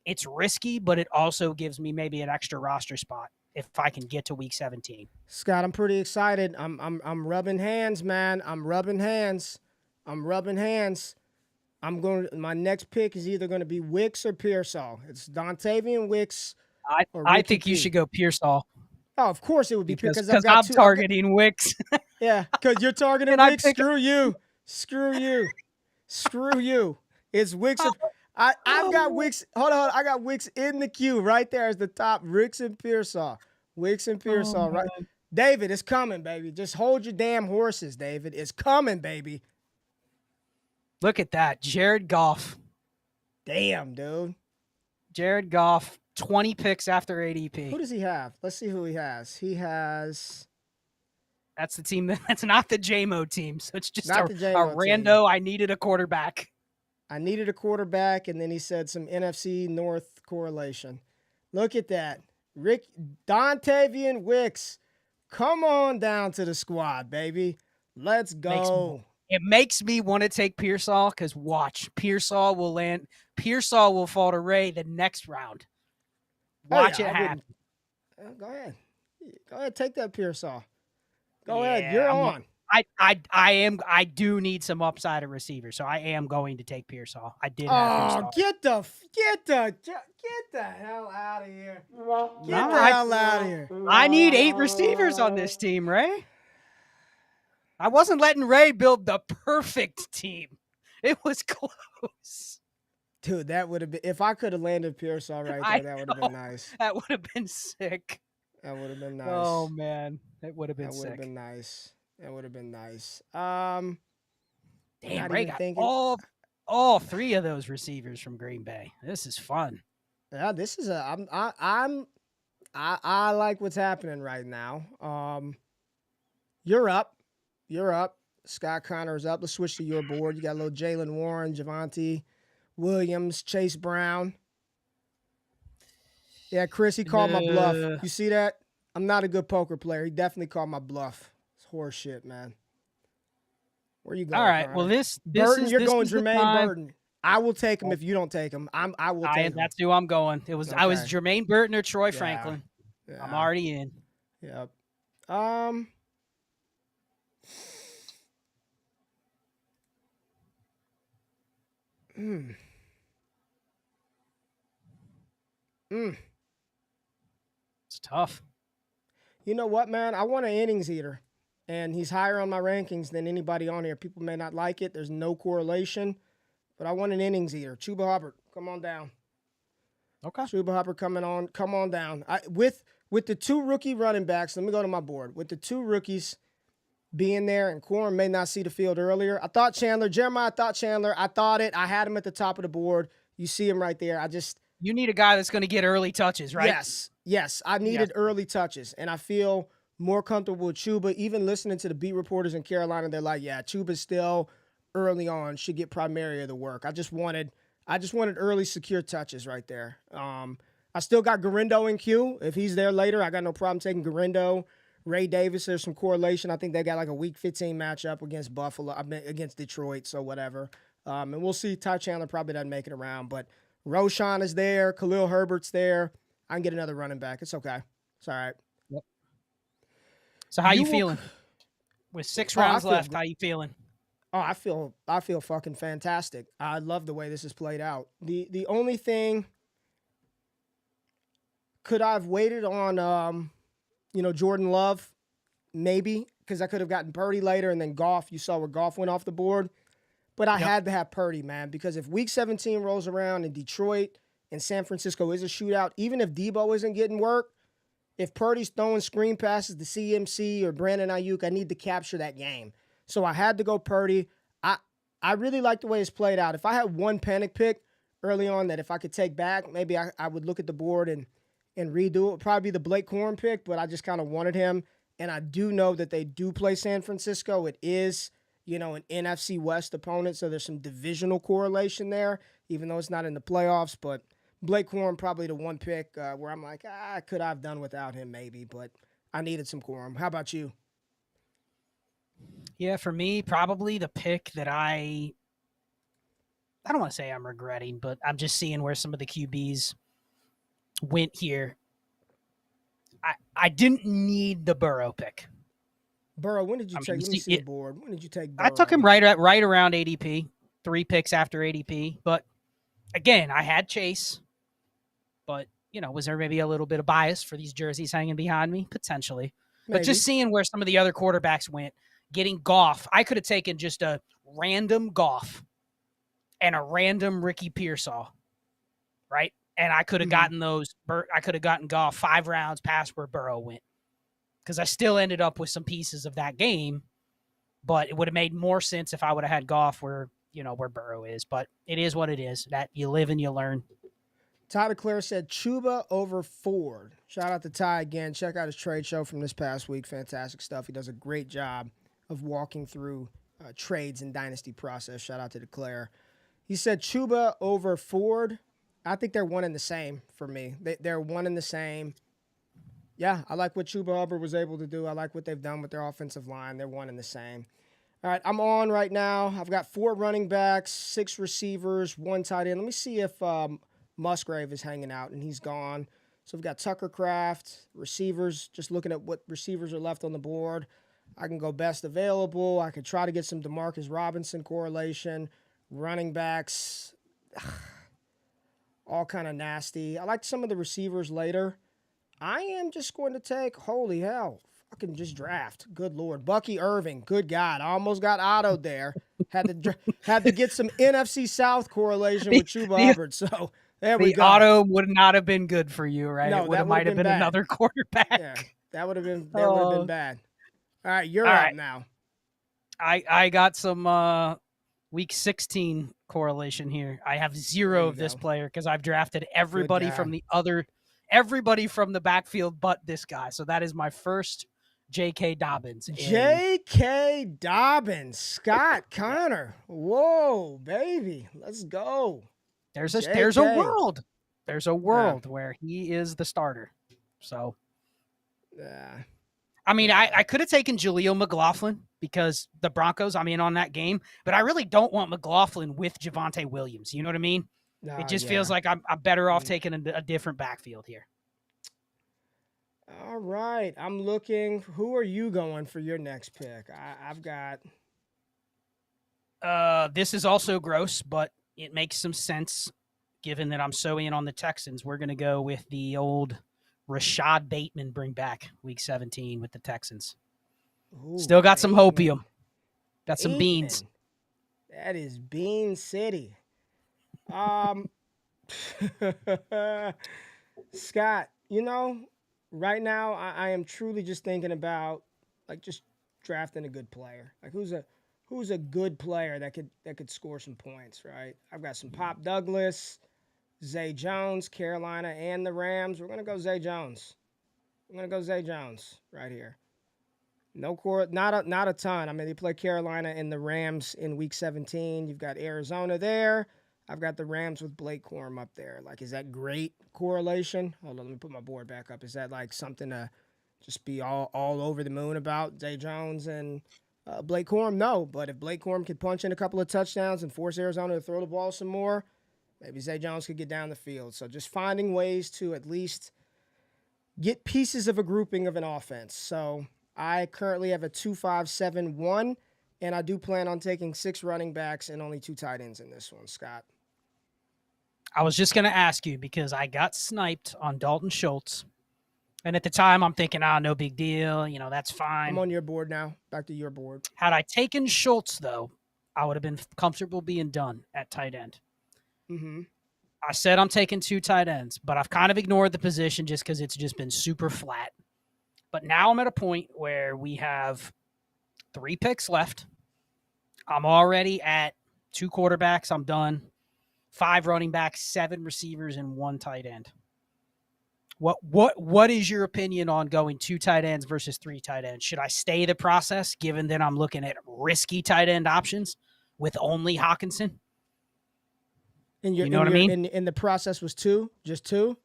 it's risky, but it also gives me maybe an extra roster spot if I can get to week 17. Scott, I'm pretty excited. I'm rubbing hands, man. I'm rubbing hands. My next pick is either going to be Wicks or Pearsall. It's Dontavian Wicks. I think you should go Pearsall. Oh, of course it would be because I'm targeting Wicks. Yeah, because you're targeting Wicks. Screw you. It's Wicks. I've got Wicks. Hold on. I got Wicks in the queue right there as the top. Wicks and Pearsall, right? David, it's coming, baby. Just hold your damn horses, David. It's coming, baby. Look at that. Jared Goff. Damn, dude. Jared Goff, 20 picks after ADP. Who does he have? Let's see who he has. That's the team. That's not the JMO team. So it's just a team. rando. I needed a quarterback. And then he said some NFC North correlation. Look at that. Dontavian Wicks. Come on down to the squad, baby. Let's go. It makes me want to take Pearsall because watch. Pearsall will land. Pearsall will fall to Ray the next round. Watch it happen. Go ahead. Take that Pearsall. Go ahead. You're on. I do need some upside at receiver, so I am going to take Pearsall. I did have him start. Get the hell out of here. Get No, the hell out of here. I need 8 receivers on this team, Ray. I wasn't letting Ray build the perfect team. It was close. Dude, that would have been, if I could have landed Pearsall right there, that would have been nice. That would have been sick. That would have been nice. Oh man, it would have been That would sick. have been nice. That would have been nice. Damn, Ray got all 3 of those receivers from Green Bay. This is fun. Yeah, this is I like what's happening right now. You're up. Scott Connor's up. Let's switch to your board. You got a little Jalen Warren, Javonte Williams, Chase Brown. Yeah, Chris, he called my bluff. You see that? I'm not a good poker player. He definitely called my bluff. It's horse shit, man. Where you going? All right. Connor? Well, this Burton, is, you're this going is the Jermaine time. Burton. I will take him if you don't take him. I will take him. That's who I'm going. I was Jermaine Burton or Troy Franklin. Yeah. I'm already in. Yep. It's tough. You know what, man? I want an innings eater, and he's higher on my rankings than anybody on here. People may not like it. There's no correlation, but I want an innings eater. Chuba Hubbard, come on down. Okay. Chuba Hubbard come on down. With the 2 rookie running backs, let me go to my board. With the 2 rookies being there, and Corum may not see the field earlier. Jeremiah thought Chandler. I thought it. I had him at the top of the board. You see him right there. You need a guy that's going to get early touches, right? Yes. I needed early touches, and I feel more comfortable with Chuba. Even listening to the beat reporters in Carolina, they're like, yeah, Chuba still early on should get primary of the work. I just wanted early secure touches right there. I still got Garindo in queue. If he's there later, I got no problem taking Garindo. Ray Davis, there's some correlation. I think they got like a week 15 matchup against Detroit, so whatever. And we'll see. Ty Chandler probably doesn't make it around, but Roshan is there. Khalil Herbert's there. I can get another running back. It's okay. It's all right. Yep. So how you feeling? With 6 rounds left, how you feeling? Oh, I feel fucking fantastic. I love the way this has played out. The only thing, could I have waited on Jordan Love? Maybe, because I could have gotten Purdy later, and then Goff. You saw where Goff went off the board. But I had to have Purdy, man, because if Week 17 rolls around and Detroit and San Francisco is a shootout, even if Debo isn't getting work, if Purdy's throwing screen passes to CMC or Brandon Ayuk, I need to capture that game. So I had to go Purdy. I really like the way it's played out. If I had one panic pick early on that if I could take back, maybe I would look at the board and redo it. It would probably be the Blake Corum pick, but I just kind of wanted him. And I do know that they do play San Francisco. It is, an NFC West opponent, so there's some divisional correlation there, even though it's not in the playoffs. But Blake Corum probably the one pick where I'm like, could I have done without him maybe, but I needed some Corum. How about you? Yeah, for me, probably the pick that I don't want to say I'm regretting, but I'm just seeing where some of the QBs went here. I didn't need the Burrow pick. Burrow, when did you take? Let me see the board. When did you take Burrow? I took him right around ADP, 3 picks after ADP. But again, I had Chase. But, was there maybe a little bit of bias for these jerseys hanging behind me? Potentially. Maybe. But just seeing where some of the other quarterbacks went, getting Goff, I could have taken just a random Goff and a random Ricky Pearsall, right? And I could have gotten I could have gotten Goff 5 rounds past where Burrow went. Because I still ended up with some pieces of that game, but it would have made more sense if I would have had Goff where Burrow is. But it is what it is. That you live and you learn. Ty DeClaire said Chuba over Ford. Shout out to Ty again. Check out his trade show from this past week. Fantastic stuff. He does a great job of walking through trades and dynasty process. Shout out to DeClaire. He said Chuba over Ford. I think they're one and the same for me. They're one and the same. Yeah, I like what Chuba Hubbard was able to do. I like what they've done with their offensive line. They're one and the same. All right, I'm on right now. I've got 4 running backs, 6 receivers, 1 tight end. Let me see if Musgrave is hanging out, and he's gone. So we've got Tucker Kraft, receivers, just looking at what receivers are left on the board. I can go best available. I could try to get some DeMarcus Robinson correlation. Running backs, all kind of nasty. I like some of the receivers later. I am just going to take, holy hell, fucking just draft. Good Lord. Bucky Irving, good God. I almost got autoed there. Had to get some NFC South correlation with Chuba Hubbard. So there we The go. auto would not have been good for you, right? No, It would have that might have been bad. another quarterback. Yeah, that would have been bad. All right, you're up now. I got some week 16 correlation here. I have zero of this player because I've drafted everybody from the backfield but this guy. So that is my first J.K. Dobbins. J.K. Dobbins, Scott Connor. Whoa, baby, let's go. There's a world. There's a world where he is the starter. So, I mean, I could have taken Jaleel McLaughlin because the Broncos, I'm in on that game, but I really don't want McLaughlin with Javonte Williams. You know what I mean? It just feels like I'm better off taking a different backfield here. All right. I'm looking. Who are you going for your next pick? I've got. This is also gross, but it makes some sense given that I'm so in on the Texans. We're going to go with the old Rashad Bateman bring back week 17 with the Texans. Ooh, Still got some hopium. Got some beans. That is Bean City. Scott, right now I am truly just thinking about just drafting a good player. Like who's a good player that could score some points, right? I've got some Pop Douglas, Zay Jones, Carolina, and the Rams. We're gonna go Zay Jones. I'm gonna go Zay Jones right here. No core, not a ton. I mean, they play Carolina and the Rams in week 17. You've got Arizona there. I've got the Rams with Blake Corum up there. Like, is that great correlation? Hold on, let me put my board back up. Is that like something to just be all over the moon about, Zay Jones and Blake Corum? No, but if Blake Corum could punch in a couple of touchdowns and force Arizona to throw the ball some more, maybe Zay Jones could get down the field. So just finding ways to at least get pieces of a grouping of an offense. So I currently have a 2-5-7-1, and I do plan on taking 6 running backs and only 2 tight ends in this one, Scott. I was just going to ask you because I got sniped on Dalton Schultz. And at the time, I'm thinking, no big deal. That's fine. I'm on your board now. Back to your board. Had I taken Schultz, though, I would have been comfortable being done at tight end. Mm-hmm. I said I'm taking 2 tight ends, but I've kind of ignored the position just because it's just been super flat. But now I'm at a point where we have 3 picks left. I'm already at 2 quarterbacks. I'm done. 5 running backs, 7 receivers, and 1 tight end. What is your opinion on going 2 tight ends versus 3 tight ends? Should I stay the process given that I'm looking at risky tight end options with only Hawkinson? And you know what I mean? And the process was 2? Just 2?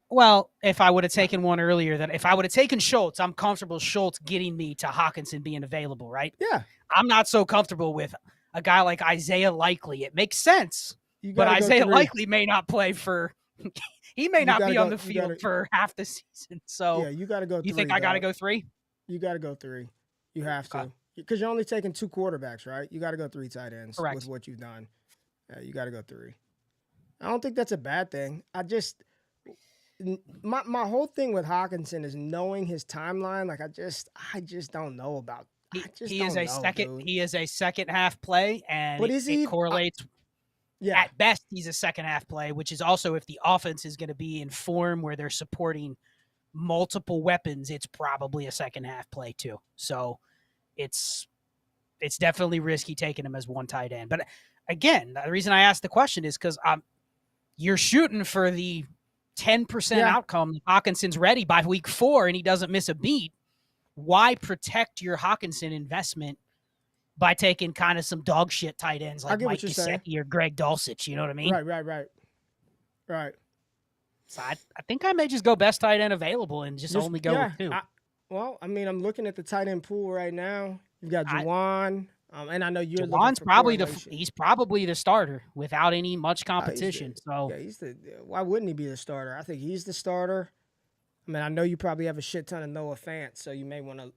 Well, if I would have taken one earlier, if I would have taken Schultz, I'm comfortable Schultz getting me to Hawkinson being available, right? Yeah. I'm not so comfortable with a guy like Isaiah Likely. It makes sense, but Isaiah Likely may not play for he may not be on the field for half the season. So yeah, you got to go 3. You think I got to go 3? You got to go 3. You have to. Because you're only taking 2 quarterbacks, right? You got to go 3 tight ends. Correct. With what you've done. You got to go 3. I don't think that's a bad thing. My whole thing with Hawkinson is knowing his timeline. Like I just don't know about. He is a second half play, and but it correlates. Yeah. At best, he's a second half play, which is also if the offense is going to be in form where they're supporting multiple weapons, it's probably a second half play too. So it's definitely risky taking him as 1 tight end. But again, the reason I asked the question is because you're shooting for the 10% outcome. Hawkinson's ready by week 4 and he doesn't miss a beat. Why protect your Hawkinson investment by taking kind of some dog shit tight ends like Mike Gesicki or Greg Dulcich? You know what I mean? Right. So I think I may just go best tight end available and just only go with 2. I'm looking at the tight end pool right now. You've got Juwan. And I know you're Juwan's he's probably the starter without any much competition. Why wouldn't he be the starter? I think he's the starter. I mean, I know you probably have a shit ton of Noah Fant, so you may want to,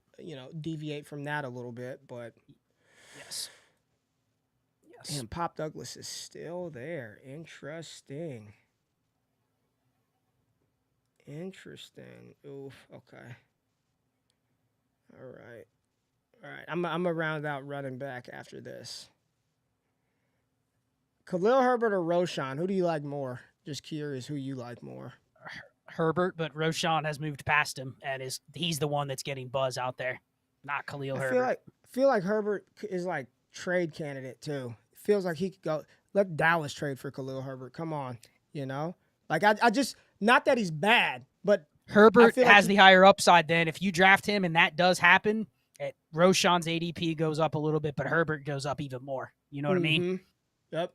deviate from that a little bit. But Yes. damn, Pop Douglas is still there. Interesting. Oof. Okay. All right. I'm gonna round out running back after this. Khalil Herbert or Roshan? Who do you like more? Just curious who you like more. Herbert, but Roshan has moved past him and he's the one that's getting buzz out there, not Khalil Herbert. I feel like Herbert is like trade candidate too. It feels like he could go. Let Dallas trade for Khalil Herbert. Come on, Like I just not that he's bad, but Herbert has the higher upside. Then if you draft him and that does happen, Roshan's ADP goes up a little bit, but Herbert goes up even more. You know what I mean? Yep.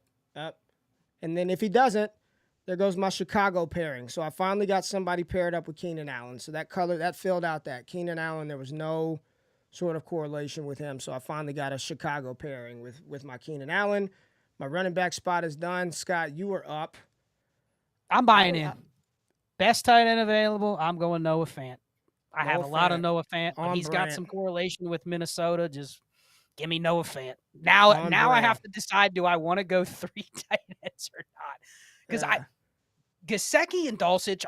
And then if he doesn't, there goes my Chicago pairing. So I finally got somebody paired up with Keenan Allen. So that filled out that. Keenan Allen, there was no sort of correlation with him. So I finally got a Chicago pairing with my Keenan Allen. My running back spot is done. Scott, you are up. I'm buying in. Best tight end available, I'm going Noah Fant. I have a lot of Noah Fant. When he's got some correlation with Minnesota, just give me Noah Fant. Now I have to decide, do I want to go 3 tight ends or not? Because Gesicki and Dulcich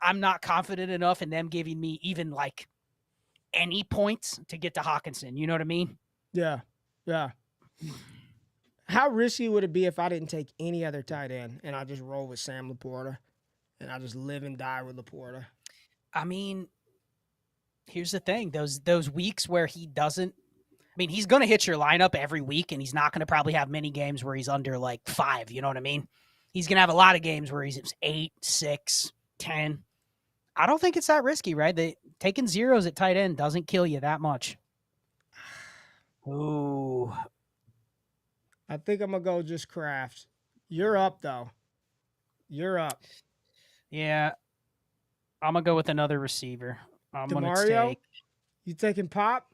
I'm not confident enough in them giving me even like any points to get to Hawkinson. You know what I mean? Yeah. How risky would it be if I didn't take any other tight end and I just roll with Sam Laporta and I just live and die with Laporta? I mean, here's the thing. Those weeks where he doesn't, he's going to hit your lineup every week, and he's not going to probably have many games where he's under like 5. You know what I mean? He's going to have a lot of games where he's 8, 6, 10. I don't think it's that risky, right? Taking zeros at tight end doesn't kill you that much. Ooh. I think I'm going to go just Kraft. You're up, though. You're up. Yeah. I'm going to go with another receiver. I'm going to take. You taking Pop?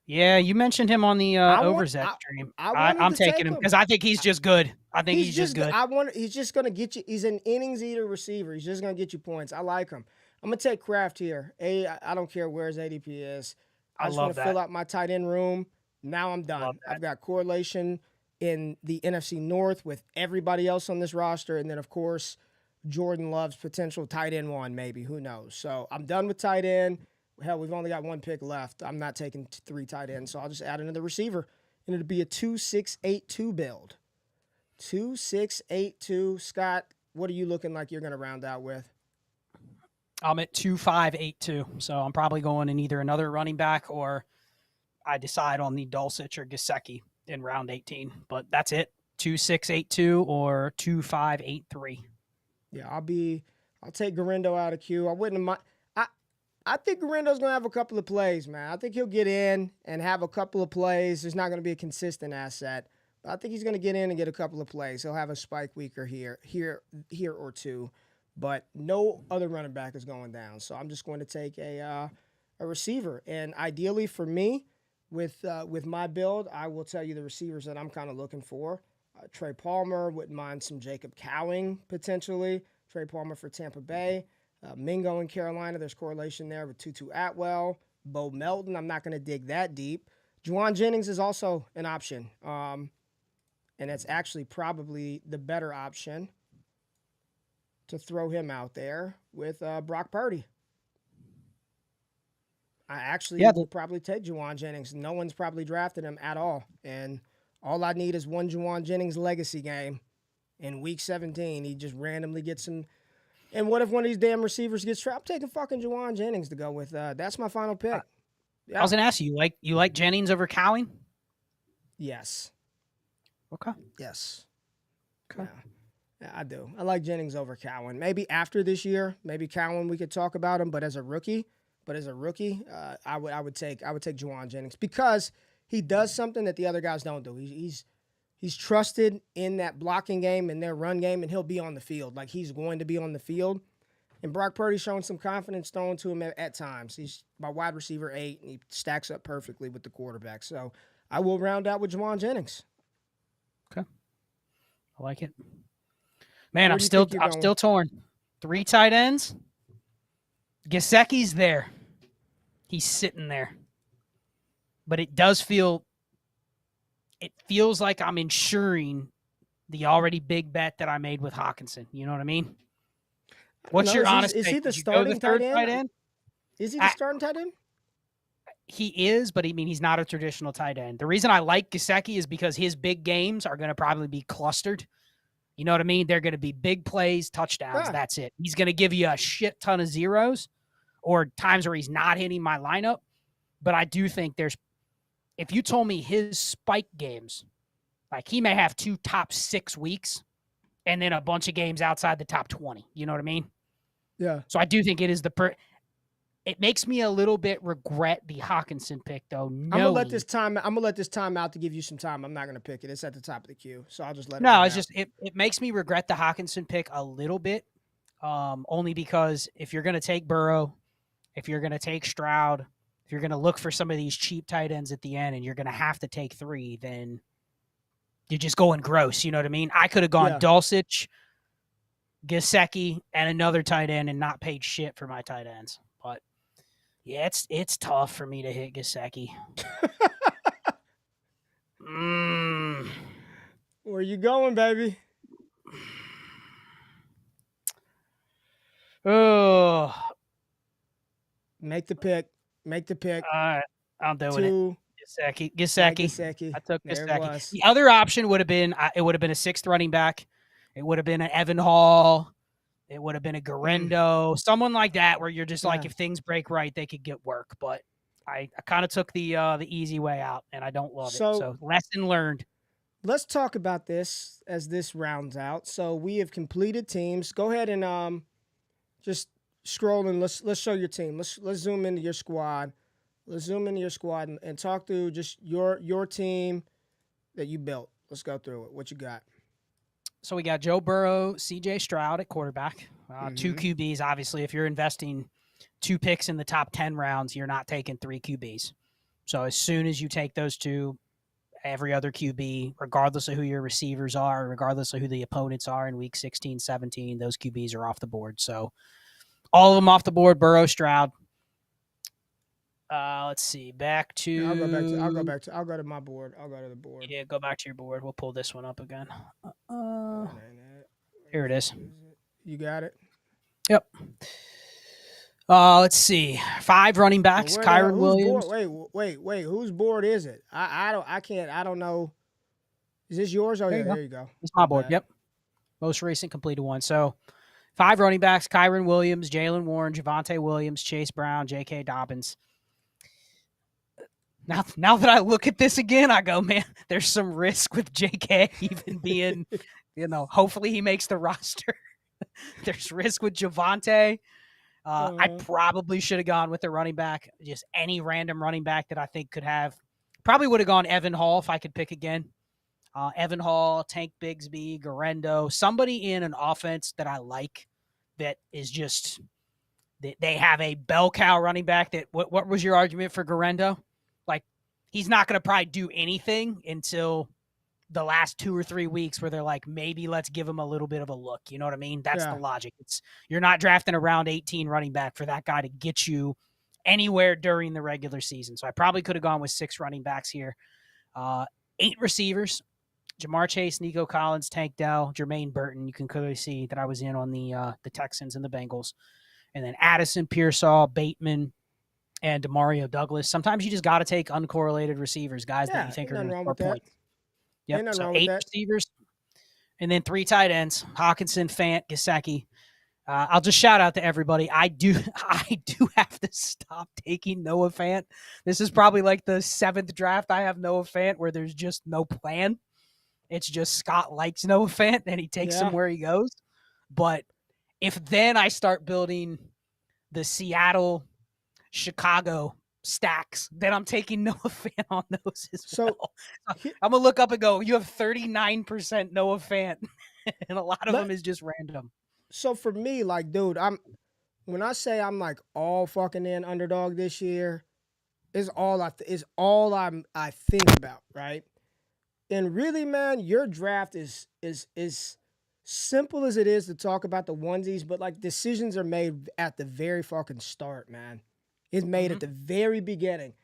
Yeah, you mentioned him on the Overzet stream. I'm taking him because I think he's just good. I think he's just good. He's just going to get you. He's an innings eater receiver. He's just going to get you points. I like him. I'm going to take Kraft here. I don't care where his ADP is. I just want to fill out my tight end room. Now I'm done. I've got correlation in the NFC North with everybody else on this roster. And then, of course, Jordan Love's potential tight end 1, maybe. Who knows? So I'm done with tight end. Hell, we've only got 1 pick left. I'm not taking 3 tight ends, so I'll just add another receiver. And it'll be a 2-6-8-2 build. 2-6-8-2. Scott, what are you looking like you're going to round out with? I'm at 2-5-8-2. So I'm probably going in either another running back or I decide on the Dulcich or Gesicki in round 18. But that's it. 2-6-8-2 or 2-5-8-3. Yeah, I'll take Garindo out of Q. I wouldn't mind. I think Garindo's going to have a couple of plays, man. I think he'll get in and have a couple of plays. There's not going to be a consistent asset, but I think he's going to get in and get a couple of plays. He'll have a spike week or here or 2, but no other running back is going down. So I'm just going to take a receiver. And ideally for me, with my build, I will tell you the receivers that I'm kind of looking for. Trey Palmer, wouldn't mind some Jacob Cowing potentially. Trey Palmer for Tampa Bay. Mingo in Carolina, there's correlation there with Tutu Atwell. Bo Melton, I'm not going to dig that deep. Juwan Jennings is also an option, and it's actually probably the better option to throw him out there with Brock Purdy. I actually will probably take Juwan Jennings. No one's probably drafted him at all, and all I need is one Juwan Jennings legacy game in Week 17. He just randomly gets some. And what if one of these damn receivers gets trapped? I'm taking fucking Juwan Jennings to go with. That's my final pick. Yeah. I was gonna ask you like Jennings over Cowing? Yes. Okay. Yes. Okay. Yeah, I do. I like Jennings over Cowan. Maybe after this year, maybe Cowan we could talk about him. But as a rookie, I would take Juwan Jennings because he does something that the other guys don't do. He's trusted in that blocking game and their run game, and he'll be on the field. Like, he's going to be on the field. And Brock Purdy's showing some confidence thrown to him at times. He's my wide receiver 8, and he stacks up perfectly with the quarterback. So I will round out with Juwan Jennings. Okay. I like it. Man, I'm still torn. 3 tight ends. Gesicki's there. He's sitting there. But it feels like I'm insuring the already big bet that I made with Hawkinson. You know what I mean? What's your honest Is take? he the Would you go the starting tight third tight end? end? Is he the starting tight end? He is, but he's not a traditional tight end. The reason I like Gesicki is because his big games are going to probably be clustered. You know what I mean? They're going to be big plays, touchdowns. Yeah. That's it. He's going to give you a shit ton of zeros or times where he's not hitting my lineup. But I do think if you told me his spike games, like he may have 2 top 6 weeks and then a bunch of games outside the top 20. You know what I mean? Yeah. So I do think it is it makes me a little bit regret the Hawkinson pick, though. I'm gonna let this time out to give you some time. I'm not gonna pick it. It's at the top of the queue, so I'll just let it. No, it's just it makes me regret the Hawkinson pick a little bit, only because if you're gonna take Burrow, if you're gonna take Stroud, if you're gonna look for some of these cheap tight ends at the end, and you're gonna have to take 3, then you're just going gross. You know what I mean? I could have gone Dulcich, Gesicki, and another tight end, and not paid shit for my tight ends, but. Yeah, it's tough for me to hit Gesicki. Where you going, baby? Oh, make the pick. All right, I'm doing it. Gesicki. I took Gesicki. The other option would have been a 6th running back. It would have been an Evan Hall. It would have been a Garendo, someone like that, where you're just like, if things break right, they could get work. But I kind of took the easy way out, and I don't love it. So lesson learned. Let's talk about this as this rounds out. So we have completed teams. Go ahead and just scroll and let's show your team. Let's zoom into your squad. Let's zoom into your squad and talk through just your team that you built. Let's go through it. What you got? So we got Joe Burrow, C.J. Stroud at quarterback, 2 QBs. Obviously, if you're investing 2 picks in the top 10 rounds, you're not taking 3 QBs. So as soon as you take those 2, every other QB, regardless of who your receivers are, regardless of who the opponents are in week 16, 17, those QBs are off the board. So all of them off the board, Burrow, Stroud. Let's see. Back to. I'll go to my board. I'll go to the board. Yeah, go back to your board. We'll pull this one up again. Here it is. You got it. Yep. Let's see. 5 running backs. Kyron Williams. Wait. Whose board is it? I don't know. Is this yours? Oh, yeah, there you go. It's my board. Yep. Most recent completed one. So 5 running backs: Kyron Williams, Jalen Warren, Javonte Williams, Chase Brown, J.K. Dobbins. Now that I look at this again, I go, man, there's some risk with J.K. even being, hopefully he makes the roster. There's risk with Javonte. I probably should have gone with a running back, just any random running back that I think could have. Probably would have gone Evan Hall if I could pick again. Evan Hall, Tank Bigsby, Garendo, somebody in an offense that I like that is just they have a bell cow running back. That what was your argument for Garendo? Like, he's not going to probably do anything until the last 2 or 3 weeks where they're like, maybe let's give him a little bit of a look. You know what I mean? That's the logic. You're not drafting a round 18 running back for that guy to get you anywhere during the regular season. So I probably could have gone with 6 running backs here. 8 receivers: Jamar Chase, Nico Collins, Tank Dell, Jermaine Burton. You can clearly see that I was in on the Texans and the Bengals. And then Addison, Pearsall, Bateman, and Demario Douglas. Sometimes you just got to take uncorrelated receivers, guys that you think are going to score points. Yep. So 8 receivers, and then 3 tight ends: Hawkinson, Fant, Gesicki. I'll just shout out to everybody. I do have to stop taking Noah Fant. This is probably like the 7th draft I have Noah Fant where there's just no plan. It's just Scott likes Noah Fant and he takes him where he goes. But if then I start building the Seattle, Chicago stacks, then I'm taking Noah Fant on those as well. I'm going to look up and go, you have 39% Noah Fant, and a lot of them is just random. So for me, like, dude, when I say I'm like all fucking in Underdog this year, is all I think about, right? And really, man, your draft is simple as it is to talk about the onesies, but like decisions are made at the very fucking start, man. It's made Mm-hmm. at the very beginning.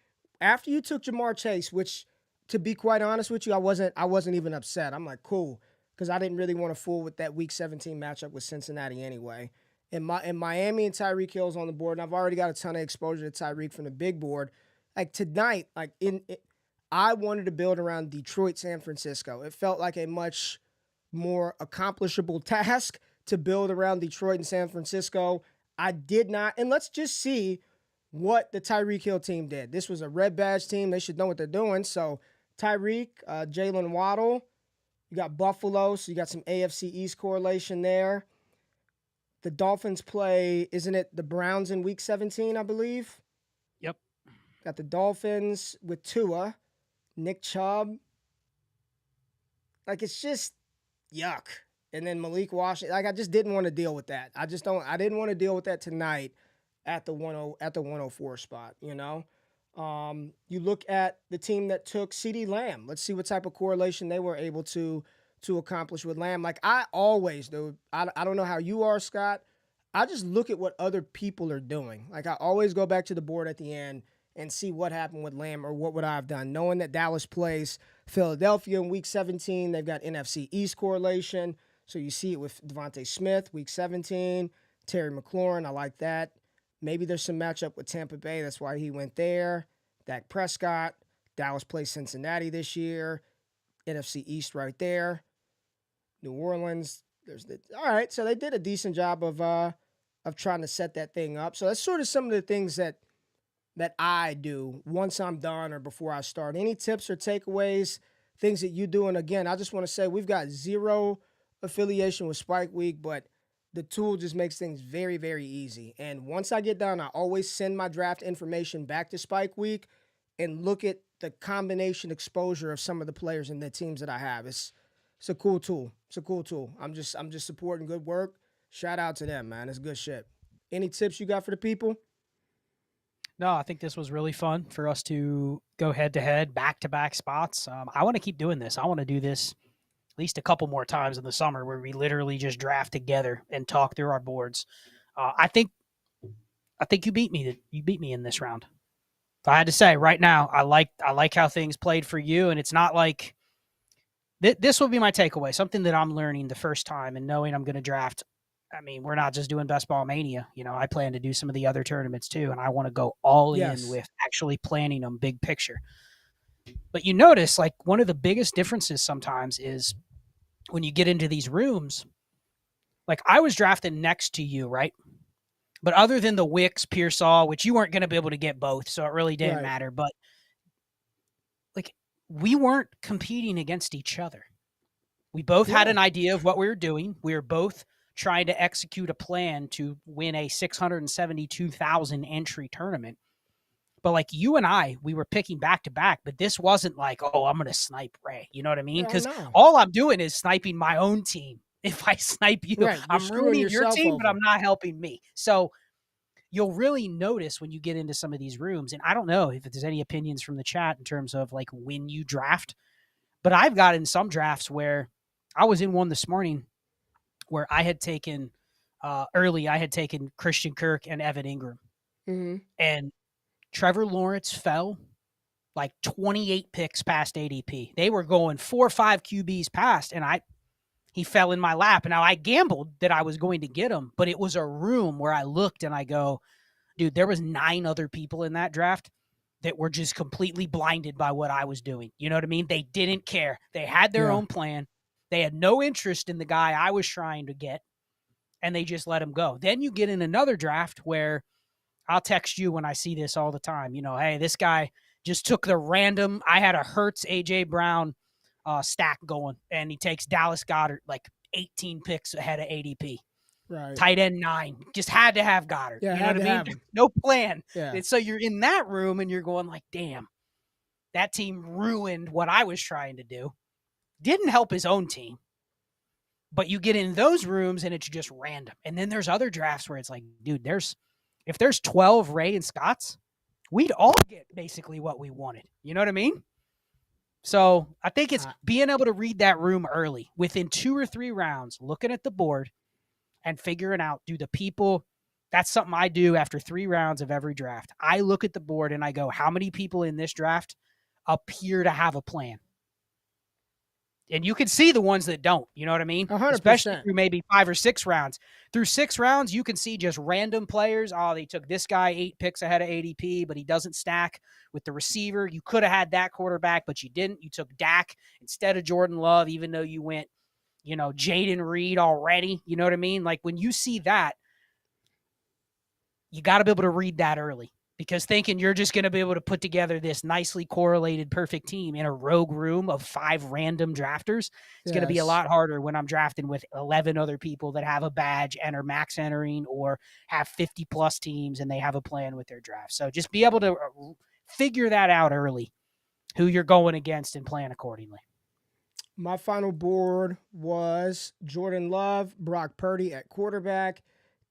After you took Jamar Chase, which to be quite honest with you, I wasn't even upset. I'm like, cool, because I didn't really want to fool with that week 17 matchup with Cincinnati anyway. And Miami and Tyreek Hill's on the board, and I've already got a ton of exposure to Tyreek from the big board. Like tonight, I wanted to build around Detroit, San Francisco. It felt like a much more accomplishable task to build around Detroit and San Francisco. I did not. And let's just see what the Tyreek Hill team did. This was a red badge team. They should know what they're doing. So Tyreek, Jalen Waddle, you got Buffalo, so you got some AFC East correlation there. The Dolphins play, isn't it the Browns in week 17, I believe? Yep. Got the Dolphins with Tua, Nick Chubb. Like, it's just yuck. And then Malik Washington. Like, I just didn't want to deal with that. I didn't want to deal with that tonight at the 104 spot, you know? You look at the team that took CeeDee Lamb. Let's see what type of correlation they were able to accomplish with Lamb. Like I always do. I don't know how you are, Scott. I just look at what other people are doing. Like I always go back to the board at the end and see what happened with Lamb or what would I have done. Knowing that Dallas plays Philadelphia in week 17, they've got NFC East correlation. So you see it with Devontae Smith, week 17, Terry McLaurin. I like that. Maybe there's some matchup with Tampa Bay. That's why he went there. Dak Prescott. Dallas plays Cincinnati this year. NFC East right there. New Orleans. All right. So they did a decent job of trying to set that thing up. So that's sort of some of the things that I do once I'm done or before I start. Any tips or takeaways, things that you do? And again, I just want to say we've got zero affiliation with Spike Week, but the tool just makes things very, very easy. And once I get done, I always send my draft information back to Spike Week and look at the combination exposure of some of the players and the teams that I have. It's a cool tool. It's a cool tool. I'm just supporting good work. Shout out to them, man. It's good shit. Any tips you got for the people? No, I think this was really fun for us to go head-to-head, back-to-back spots. I want to keep doing this. I want to do this at least a couple more times in the summer where we literally just draft together and talk through our boards. I think you beat me. You beat me in this round. If I had to say right now, I like how things played for you, and it's not like this will be my takeaway. Something that I'm learning the first time and knowing I'm going to draft. I mean, we're not just doing Bestball Mania. You know, I plan to do some of the other tournaments too, and I want to go all in with actually planning them big picture. But you notice, like, one of the biggest differences sometimes is when you get into these rooms, like I was drafted next to you, right? But other than the Wicks, Pearsall, which you weren't going to be able to get both, so it really didn't matter. But like we weren't competing against each other. We both had an idea of what we were doing. We were both trying to execute a plan to win a 672,000 entry tournament. But like you and I, we were picking back to back, but this wasn't like, oh, I'm going to snipe Ray. You know what I mean? Because all I'm doing is sniping my own team. If I snipe you, I'm ruining your team, but I'm not helping me. So you'll really notice when you get into some of these rooms, and I don't know if there's any opinions from the chat in terms of like when you draft, but I've got in some drafts where I was in one this morning where I had taken early, I had taken Christian Kirk and Evan Ingram. Mm-hmm. And Trevor Lawrence fell like 28 picks past ADP. They were going 4 or 5 QBs past, and he fell in my lap. And now I gambled that I was going to get him, but it was a room where I looked and I go, dude, there was 9 other people in that draft that were just completely blinded by what I was doing. You know what I mean? They didn't care. They had their own plan. They had no interest in the guy I was trying to get, and they just let him go. Then you get in another draft where I'll text you when I see this all the time. You know, hey, this guy just took the random. I had a Hurts, A.J. Brown stack going, and he takes Dallas Goedert like 18 picks ahead of ADP. Right. Tight end 9. Just had to have Goddard. Yeah, you know what I mean? No plan. Yeah. And so you're in that room, and you're going like, damn, that team ruined what I was trying to do. Didn't help his own team. But you get in those rooms, and it's just random. And then there's other drafts where it's like, dude, if there's 12 Ray and Scotts, we'd all get basically what we wanted. You know what I mean? So I think it's being able to read that room early within 2 or 3 rounds, looking at the board and figuring out, do the people, that's something I do after 3 rounds of every draft. I look at the board and I go, how many people in this draft appear to have a plan? And you can see the ones that don't, you know what I mean? 100%. Especially through maybe 5 or 6 rounds. Through 6 rounds, you can see just random players. Oh, they took this guy 8 picks ahead of ADP, but he doesn't stack with the receiver. You could have had that quarterback, but you didn't. You took Dak instead of Jordan Love, even though you went, Jaden Reed already. You know what I mean? Like when you see that, you got to be able to read that early. Because thinking you're just going to be able to put together this nicely correlated perfect team in a rogue room of 5 random drafters, it's going to be a lot harder when I'm drafting with 11 other people that have a badge and are max entering or have 50 plus teams and they have a plan with their draft. So just be able to figure that out early, who you're going against, and plan accordingly. My final board was Jordan Love, Brock Purdy at quarterback,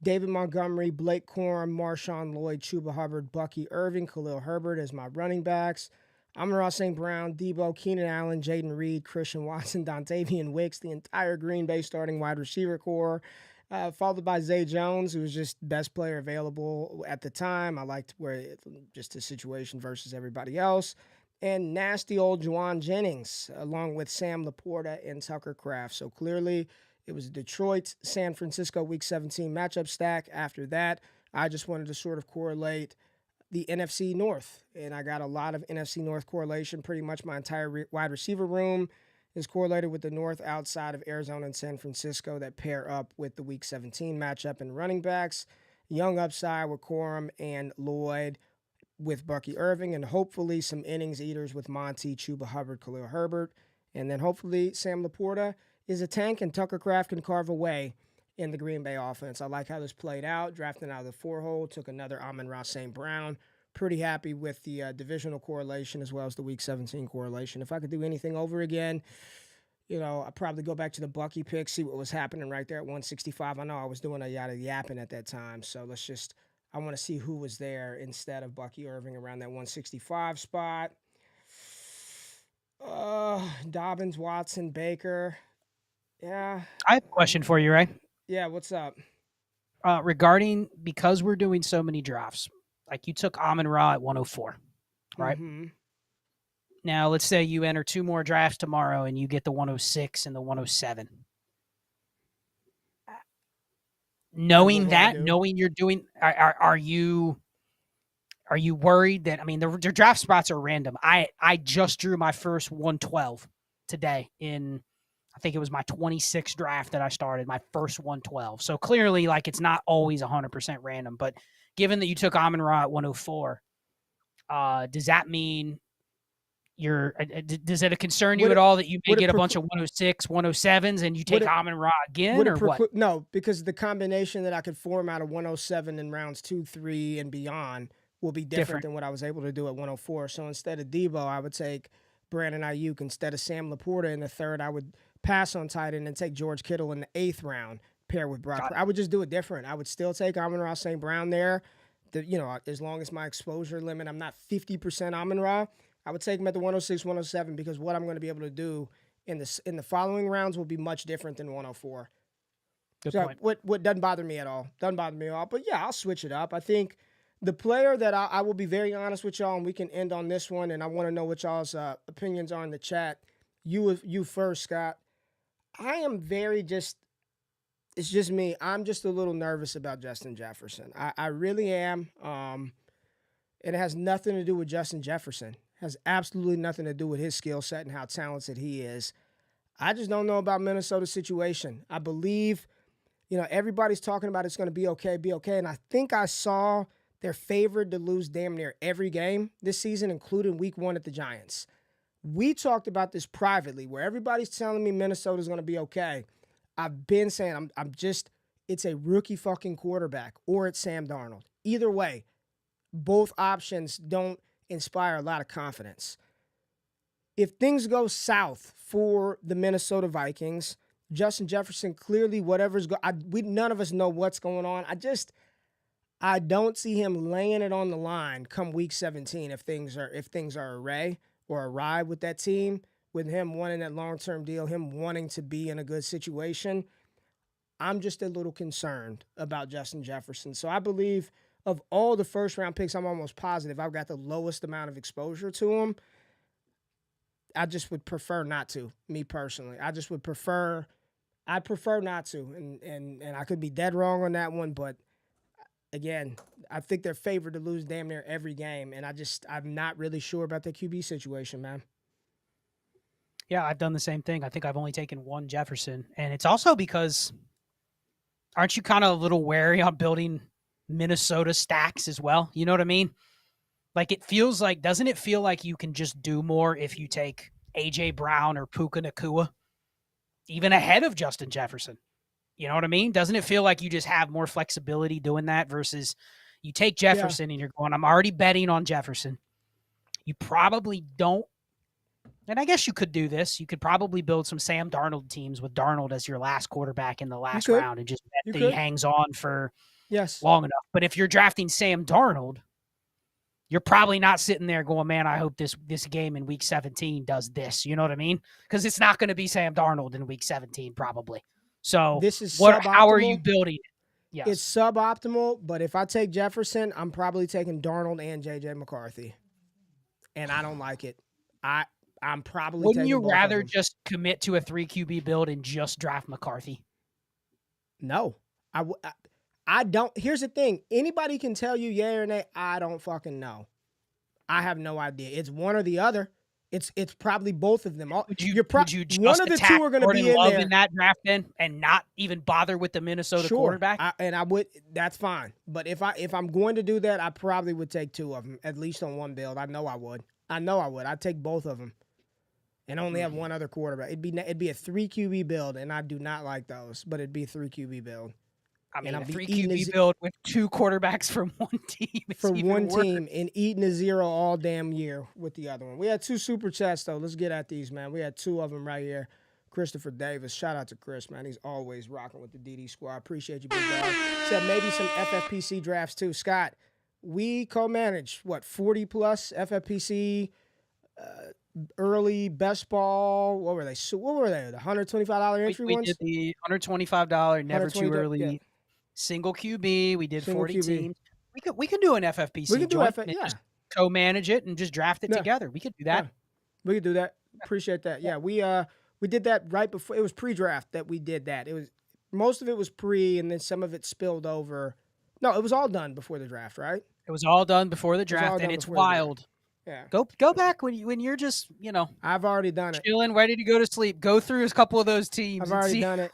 David Montgomery, Blake Corum, Marshawn Lloyd, Chuba Hubbard, Bucky Irving, Khalil Herbert as my running backs. Amon-Ra St. Brown, Debo, Keenan Allen, Jaden Reed, Christian Watson, Dontavian Wicks, the entire Green Bay starting wide receiver core, followed by Zay Jones, who was just best player available at the time. I liked just his situation versus everybody else. And nasty old Juwan Jennings, along with Sam Laporta and Tucker Kraft. So clearly, it was Detroit, San Francisco Week 17 matchup stack. After that, I just wanted to sort of correlate the NFC North, and I got a lot of NFC North correlation. Pretty much my entire wide receiver room is correlated with the North outside of Arizona and San Francisco that pair up with the Week 17 matchup. And running backs, young upside with Corum and Lloyd, with Bucky Irving, and hopefully some innings eaters with Monty, Chuba Hubbard, Khalil Herbert, and then hopefully Sam Laporta is a tank and Tucker Kraft can carve away in the Green Bay offense. I like how this played out. Drafting out of the 4-hole, took another Amon-Ra St. Brown. Pretty happy with the divisional correlation as well as the Week 17 correlation. If I could do anything over again, I'd probably go back to the Bucky pick, see what was happening right there at 165. I know I was doing a yada yapping at that time, so I want to see who was there instead of Bucky Irving around that 165 spot. Dobbins, Watson, Baker. Yeah. I have a question for you, Ray. Yeah, what's up? Regarding, because we're doing so many drafts, like you took Amon-Ra at 104, right? Mm-hmm. Now, let's say you enter 2 more drafts tomorrow and you get the 106 and the 107. Knowing you're doing, are you worried that, the draft spots are random. I just drew my first 112 today I think it was my 26th draft that I started, my first 112. So clearly, it's not always 100% random. But given that you took Amon-Ra at 104, does that mean does it concern you at all that you may get a bunch of 106, 107s and you take Amon-Ra again, or what? No, because the combination that I could form out of 107 in rounds 2, 3, and beyond will be different than what I was able to do at 104. So instead of Debo, I would take Brandon Ayuk. Instead of Sam Laporta in the 3rd, I would pass on tight end and take George Kittle in the 8th round, pair with Brock. I would just do it different. I would still take Amon-Ra St. Brown there. As long as my exposure limit, I'm not 50% Amon-Ra, I would take him at the 106, 107, because what I'm going to be able to do in the following rounds will be much different than 104. Good point. What doesn't bother me at all. Doesn't bother me at all. But yeah, I'll switch it up. I think the player that I will be very honest with y'all, and we can end on this one, and I want to know what y'all's opinions are in the chat. You first, Scott. I am it's just me. I'm just a little nervous about Justin Jefferson. I really am. And it has nothing to do with Justin Jefferson. It has absolutely nothing to do with his skill set and how talented he is. I just don't know about Minnesota's situation. I believe, everybody's talking about it's going to be okay. And I think I saw they're favored to lose damn near every game this season, including week 1 at the Giants. We talked about this privately where everybody's telling me Minnesota's going to be okay. I've been saying it's a rookie fucking quarterback or it's Sam Darnold. Either way, both options don't inspire a lot of confidence. If things go south for the Minnesota Vikings, Justin Jefferson clearly none of us know what's going on. I don't see him laying it on the line come week 17 if things are array. or a ride with that team, with him wanting that long-term deal, him wanting to be in a good situation, I'm just a little concerned about Justin Jefferson. So I believe of all the first-round picks, I'm almost positive I've got the lowest amount of exposure to him. I just would prefer not to, me personally. I'd prefer not to. And I could be dead wrong on that one, but again, I think they're favored to lose damn near every game, and I'm not really sure about the QB situation, man. Yeah, I've done the same thing. I think I've only taken one Jefferson, and it's also because aren't you kind of a little wary on building Minnesota stacks as well? You know what I mean? Like it feels like, doesn't it feel like you can just do more if you take AJ Brown or Puka Nacua even ahead of Justin Jefferson? You know what I mean? Doesn't it feel like you just have more flexibility doing that versus you take Jefferson and you're going, I'm already betting on Jefferson. You probably don't. And I guess you could do this. You could probably build some Sam Darnold teams with Darnold as your last quarterback in the last round and just bet that he hangs on for long enough. But if you're drafting Sam Darnold, you're probably not sitting there going, man, I hope this game in week 17 does this. You know what I mean? Because it's not going to be Sam Darnold in week 17 probably. So this is how are you building it? Yes. It's suboptimal, but if I take Jefferson, I'm probably taking Darnold and J.J. McCarthy. And I don't like it. I'm probably Wouldn't you rather just commit to a 3 QB build and just draft McCarthy? No. I don't. Here's the thing. Anybody can tell you yay or nay. I don't fucking know. I have no idea. It's one or the other. It's probably both of them. Would you just one of the two are going to be in there in that draft then, and not even bother with the Minnesota quarterback? I would. That's fine. But if I'm going to do that, I probably would take two of them, at least on one build. I know I would. I'd take both of them, and only have one other quarterback. It'd be a 3 QB build, and I do not like those. But it'd be a 3 QB build. I mean, a 3 QB build with 2 quarterbacks from one team. For one team and eating a 0 all damn year with the other one. We had 2 super chats, though. Let's get at these, man. We had 2 of them right here. Christopher Davis. Shout out to Chris, man. He's always rocking with the DD squad. Appreciate you, big dog. Said maybe some FFPC drafts, too. Scott, we co-manage, 40-plus FFPC, early Bestball. What were they? The $125 entry ones? We did the $125, never too early. Yeah. Single QB, we did 40 teams. We could do an FFPC. We could do just co-manage it and just draft it together. We could do that. Yeah. We could do that. Appreciate that. Yeah, we did that right before it was pre-draft that we did that. It was most of it was pre, and then some of it spilled over. No, it was all done before the draft, right? It was all done before the draft, and it's wild. Yeah. Go back when you're just I've already done it. Chilling, ready to go to sleep. Go through a couple of those teams. I've already done it.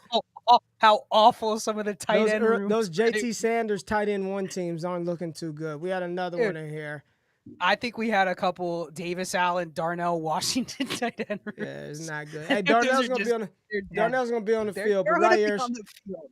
How awful some of the tight end rooms. Those JT Sanders tight end 1 teams aren't looking too good. We had another one in here. I think we had a couple Davis Allen, Darnell Washington tight end rooms. Yeah, it's not good. Hey, Darnell's gonna be on the field, but right here.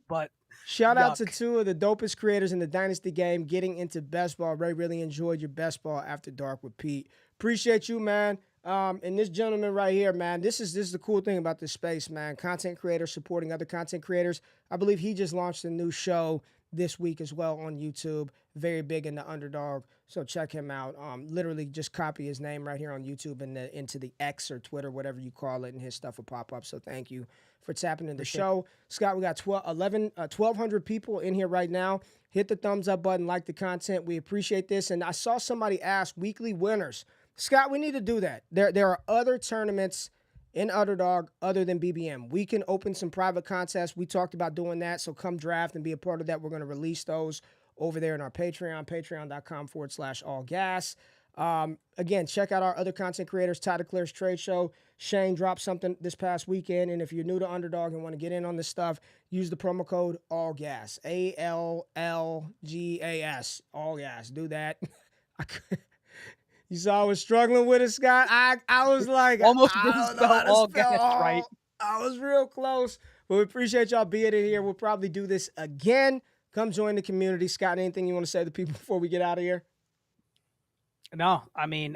But shout out to 2 of the dopest creators in the Dynasty game getting into Bestball. Ray really enjoyed your Bestball After Dark with Pete. Appreciate you, man. And this gentleman right here, man, this is the cool thing about this space, man. Content creators supporting other content creators. I believe he just launched a new show this week as well on YouTube. Very big in the Underdog, so check him out. Literally just copy his name right here on YouTube and into the X or Twitter, whatever you call it, and his stuff will pop up. So thank you for tapping in the show. Scott, we got 1,200 people in here right now. Hit the thumbs up button, like the content. We appreciate this. And I saw somebody ask weekly winners. Scott, we need to do that. There are other tournaments in Underdog other than BBM. We can open some private contests. We talked about doing that, so come draft and be a part of that. We're going to release those over there in our Patreon, patreon.com/ALLGAS. Again, check out our other content creators, Ty Declares Trade Show. Shane dropped something this past weekend, and if you're new to Underdog and want to get in on this stuff, use the promo code ALLGAS, ALLGAS, ALLGAS. Do that. You saw I was struggling with it, Scott. I was like, almost didn't spell all gas right. I was real close, but we appreciate y'all being in here. We'll probably do this again. Come join the community. Scott, anything you want to say to people before we get out of here? No, I mean,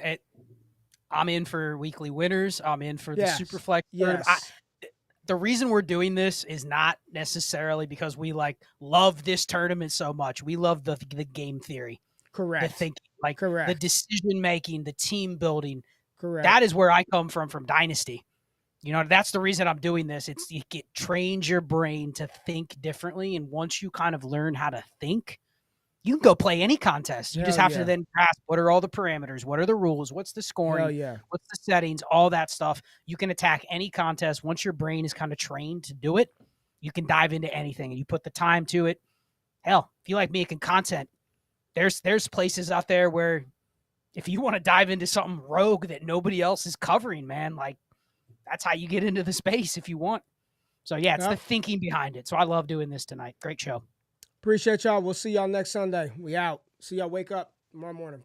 I'm in for weekly winners. I'm in for the Superflex. Yes. The reason we're doing this is not necessarily because we love this tournament so much. We love the game theory. Correct. The thinking, Correct. The decision making, the team building, Correct. That is where I come from Dynasty. You know, that's the reason I'm doing this. It trains your brain to think differently. And once you kind of learn how to think, you can go play any contest. You just Hell have yeah. to then grasp what are all the parameters, what are the rules, what's the Hell scoring, yeah. what's the settings, all that stuff. You can attack any contest. Once your brain is kind of trained to do it, you can dive into anything and you put the time to it. Hell, if you like making content, there's places out there where if you want to dive into something rogue that nobody else is covering, man, like that's how you get into the space if you want. So yeah, it's the thinking behind it. So I love doing this tonight. Great show. Appreciate y'all. We'll see y'all next Sunday. We out. See y'all wake up tomorrow morning.